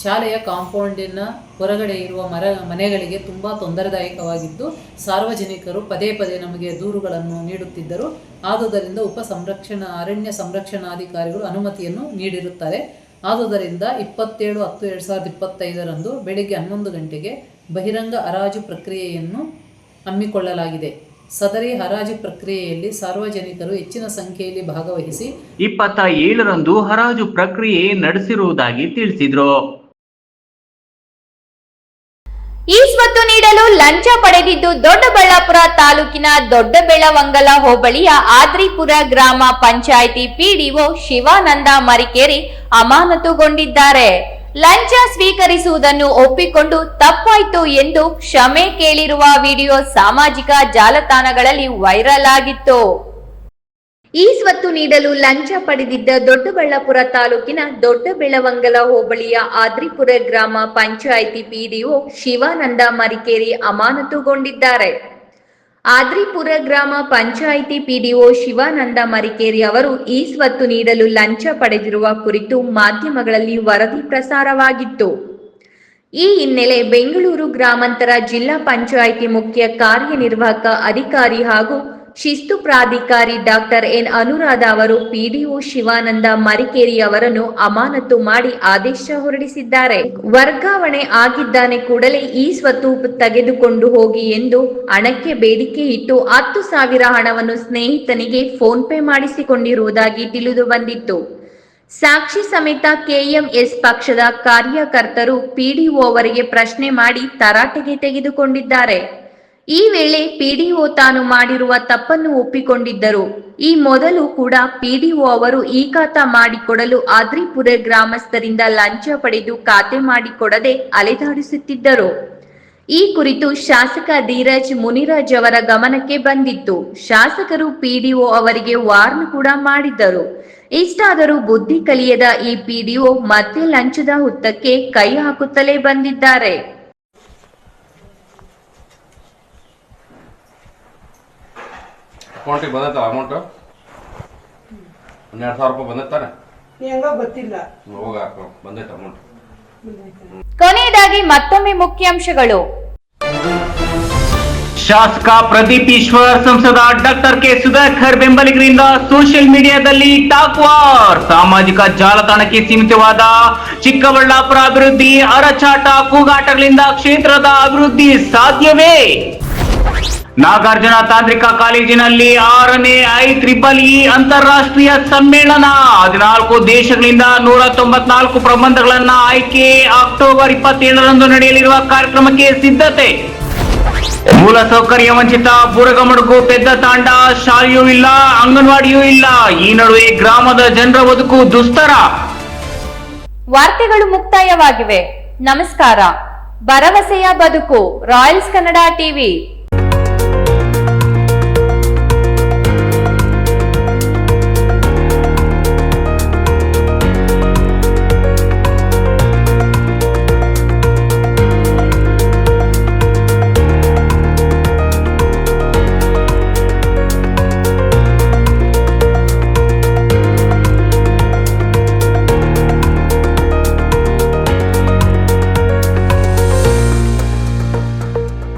ಶಾಲೆಯ ಕಾಂಪೌಂಡಿನ ಹೊರಗಡೆ ಇರುವ ಮನೆಗಳಿಗೆ ತುಂಬ ತೊಂದರೆದಾಯಕವಾಗಿದ್ದು, ಸಾರ್ವಜನಿಕರು ಪದೇ ಪದೇ ನಮಗೆ ದೂರುಗಳನ್ನು ನೀಡುತ್ತಿದ್ದರು. ಆದುದರಿಂದ ಅರಣ್ಯ ಸಂರಕ್ಷಣಾಧಿಕಾರಿಗಳು ಅನುಮತಿಯನ್ನು ನೀಡಿರುತ್ತಾರೆ. ಆದುದರಿಂದ 27/10/2025ರಂದು ಬೆಳಗ್ಗೆ 11 ಗಂಟೆಗೆ ಬಹಿರಂಗ ಹರಾಜು ಪ್ರಕ್ರಿಯೆಯನ್ನು ಹಮ್ಮಿಕೊಳ್ಳಲಾಗಿದೆ. ಸದರಿ ಹರಾಜು ಪ್ರಕ್ರಿಯೆಯಲ್ಲಿ ಸಾರ್ವಜನಿಕರು ಹೆಚ್ಚಿನ ಸಂಖ್ಯೆಯಲ್ಲಿ ಭಾಗವಹಿಸಿ 27ರಂದು ಹರಾಜು ಪ್ರಕ್ರಿಯೆ ನಡೆಸಿರುವುದಾಗಿ ತಿಳಿಸಿದರು. ಈ ಸ್ವತ್ತು ನೀಡಲು ಲಂಚ ಪಡೆದಿದ್ದು ದೊಡ್ಡಬಳ್ಳಾಪುರ ತಾಲೂಕಿನ ದೊಡ್ಡಬೆಳವಂಗಲ ಹೋಬಳಿಯ ಆದ್ರಿಪುರ ಗ್ರಾಮ ಪಂಚಾಯಿತಿ ಪಿಡಿಒ ಶಿವಾನಂದ ಮರಿಕೇರಿ ಅಮಾನತುಗೊಂಡಿದ್ದಾರೆ. ಲಂಚ ಸ್ವೀಕರಿಸುವುದನ್ನು ಒಪ್ಪಿಕೊಂಡು ತಪ್ಪಾಯ್ತು ಎಂದು ಕ್ಷಮೆ ಕೇಳಿರುವ ವಿಡಿಯೋ ಸಾಮಾಜಿಕ ಜಾಲತಾಣಗಳಲ್ಲಿ ವೈರಲ್ ಆಗಿತ್ತು. ಈ ಸ್ವತ್ತು ನೀಡಲು ಲಂಚ ಪಡೆದಿದ್ದ ದೊಡ್ಡಬಳ್ಳಾಪುರ ತಾಲೂಕಿನ ದೊಡ್ಡಬೆಳವಂಗಲ ಹೋಬಳಿಯ ಆದ್ರಿಪುರ ಗ್ರಾಮ ಪಂಚಾಯಿತಿ ಪಿಡಿಒ ಶಿವಾನಂದ ಮರಿಕೇರಿ ಅಮಾನತುಗೊಂಡಿದ್ದಾರೆ. ಆದ್ರಿಪುರ ಗ್ರಾಮ ಪಂಚಾಯಿತಿ ಪಿಡಿಒ ಶಿವಾನಂದ ಮರಿಕೇರಿ ಅವರು ಈ ಸ್ವತ್ತು ನೀಡಲು ಲಂಚ ಪಡೆದಿರುವ ಕುರಿತು ಮಾಧ್ಯಮಗಳಲ್ಲಿ ವರದಿ ಪ್ರಸಾರವಾಗಿತ್ತು. ಈ ಹಿನ್ನೆಲೆ ಬೆಂಗಳೂರು ಗ್ರಾಮಾಂತರ ಜಿಲ್ಲಾ ಪಂಚಾಯಿತಿ ಮುಖ್ಯ ಕಾರ್ಯನಿರ್ವಾಹಕ ಅಧಿಕಾರಿ ಹಾಗೂ ಶಿಸ್ತು ಪ್ರಾಧಿಕಾರಿ ಡಾಕ್ಟರ್ ಎನ್ ಅನುರಾಧ ಅವರು ಪಿಡಿಒ ಶಿವಾನಂದ ಮರಿಕೇರಿ ಅವರನ್ನು ಅಮಾನತು ಮಾಡಿ ಆದೇಶ ಹೊರಡಿಸಿದ್ದಾರೆ. ವರ್ಗಾವಣೆ ಆಗಿದ್ದಾನೆ ಕೂಡಲೇ ಈ ಸ್ವತ್ತು ತೆಗೆದುಕೊಂಡು ಹೋಗಿ ಎಂದು ಹಣಕ್ಕೆ ಬೇಡಿಕೆ ಇಟ್ಟು 10,000 ಹಣವನ್ನು ಸ್ನೇಹಿತನಿಗೆ ಫೋನ್ ಪೇ ಮಾಡಿಸಿಕೊಂಡಿರುವುದಾಗಿ ತಿಳಿದು ಬಂದಿತ್ತು. ಸಾಕ್ಷಿ ಸಮೇತ ಕೆಎಂಎಸ್ ಪಕ್ಷದ ಕಾರ್ಯಕರ್ತರು ಪಿಡಿಒ ಅವರಿಗೆ ಪ್ರಶ್ನೆ ಮಾಡಿ ತರಾಟೆಗೆ ತೆಗೆದುಕೊಂಡಿದ್ದಾರೆ. ಈ ವೇಳೆ ಪಿಡಿಒ ತಾನು ಮಾಡಿರುವ ತಪ್ಪನ್ನು ಒಪ್ಪಿಕೊಂಡಿದ್ದರು. ಈ ಮೊದಲು ಕೂಡ ಪಿಡಿಒ ಅವರು ಈ ಖಾತಾ ಮಾಡಿಕೊಡಲು ಆದ್ರಿಪುರ ಗ್ರಾಮಸ್ಥರಿಂದ ಲಂಚ ಪಡೆದು ಖಾತೆ ಮಾಡಿಕೊಡದೆ ಅಲೆದಾಡಿಸುತ್ತಿದ್ದರು. ಈ ಕುರಿತು ಶಾಸಕ ಧೀರಜ್ ಮುನಿರಾಜ್ ಅವರ ಗಮನಕ್ಕೆ ಬಂದಿತ್ತು. ಶಾಸಕರು ಪಿಡಿಒ ಅವರಿಗೆ ವಾರ್ನ್ ಕೂಡ ಮಾಡಿದ್ದರು. ಇಷ್ಟಾದರೂ ಬುದ್ಧಿ ಕಲಿಯದ ಈ ಪಿಡಿಒ ಮತ್ತೆ ಲಂಚದ ಹುತ್ತಕ್ಕೆ ಕೈ ಹಾಕುತ್ತಲೇ ಬಂದಿದ್ದಾರೆ. ಅಕೌಂಟಿಗೆ ಬಂದೈತಲ್ಲ ಅಮೌಂಟು 12,000 ರೂಪಾಯಿ ಬಂದೈತಾನೆ ಗೊತ್ತಿಲ್ಲ. ಹೋಗ ಬಂದೈತೆ ಅಮೌಂಟ್. ಕೊನೆಯದಾಗಿ ಮತ್ತೊಮ್ಮೆ ಮುಖ್ಯಾಂಶಗಳು. ಶಾಸಕ ಪ್ರದೀಪ್ ಈಶ್ವರ್, ಸಂಸದ ಡಾಕ್ಟರ್ ಕೆ ಸುಧಾಕರ್ ಬೆಂಬಲಿಗರಿಂದ ಸೋಷಿಯಲ್ ಮೀಡಿಯಾದಲ್ಲಿ ಟಾಕ್ ವಾರ್. ಸಾಮಾಜಿಕ ಜಾಲತಾಣಕ್ಕೆ ಸೀಮಿತವಾದ ಚಿಕ್ಕಬಳ್ಳಾಪುರ ಅಭಿವೃದ್ಧಿ ಅರಚಾಟ ಕೂಗಾಟಗಳಿಂದ ಕ್ಷೇತ್ರದ ಅಭಿವೃದ್ಧಿ ಸಾಧ್ಯವೇ? ನಾಗಾರ್ಜುನ ತಾಂತ್ರಿಕ ಕಾಲೇಜಿನಲ್ಲಿ 6ನೇ IEEE ಅಂತಾರಾಷ್ಟ್ರೀಯ ಸಮ್ಮೇಳನ. 14 ದೇಶಗಳಿಂದ 194 ಪ್ರಬಂಧಗಳನ್ನ ಆಯ್ಕೆ. ಅಕ್ಟೋಬರ್ 27ರಂದು ನಡೆಯಲಿರುವ ಕಾರ್ಯಕ್ರಮಕ್ಕೆ ಸಿದ್ಧತೆ. ಮೂಲ ಸೌಕರ್ಯ ವಂಚಿತ ಬುರಗಮಡುಗು ಪೆದ್ದ ತಾಂಡ, ಶಾಲೆಯೂ ಇಲ್ಲ, ಅಂಗನವಾಡಿಯೂ ಇಲ್ಲ. ಈ ನಡುವೆ ಗ್ರಾಮದ ಜನರ ಬದುಕು ದುಸ್ತರ. ವಾರ್ತೆಗಳು ಮುಕ್ತಾಯವಾಗಿವೆ. ನಮಸ್ಕಾರ. ಭರವಸೆಯ ಬದುಕು ರಾಯಲ್ಸ್ ಕನ್ನಡ ಟಿವಿ.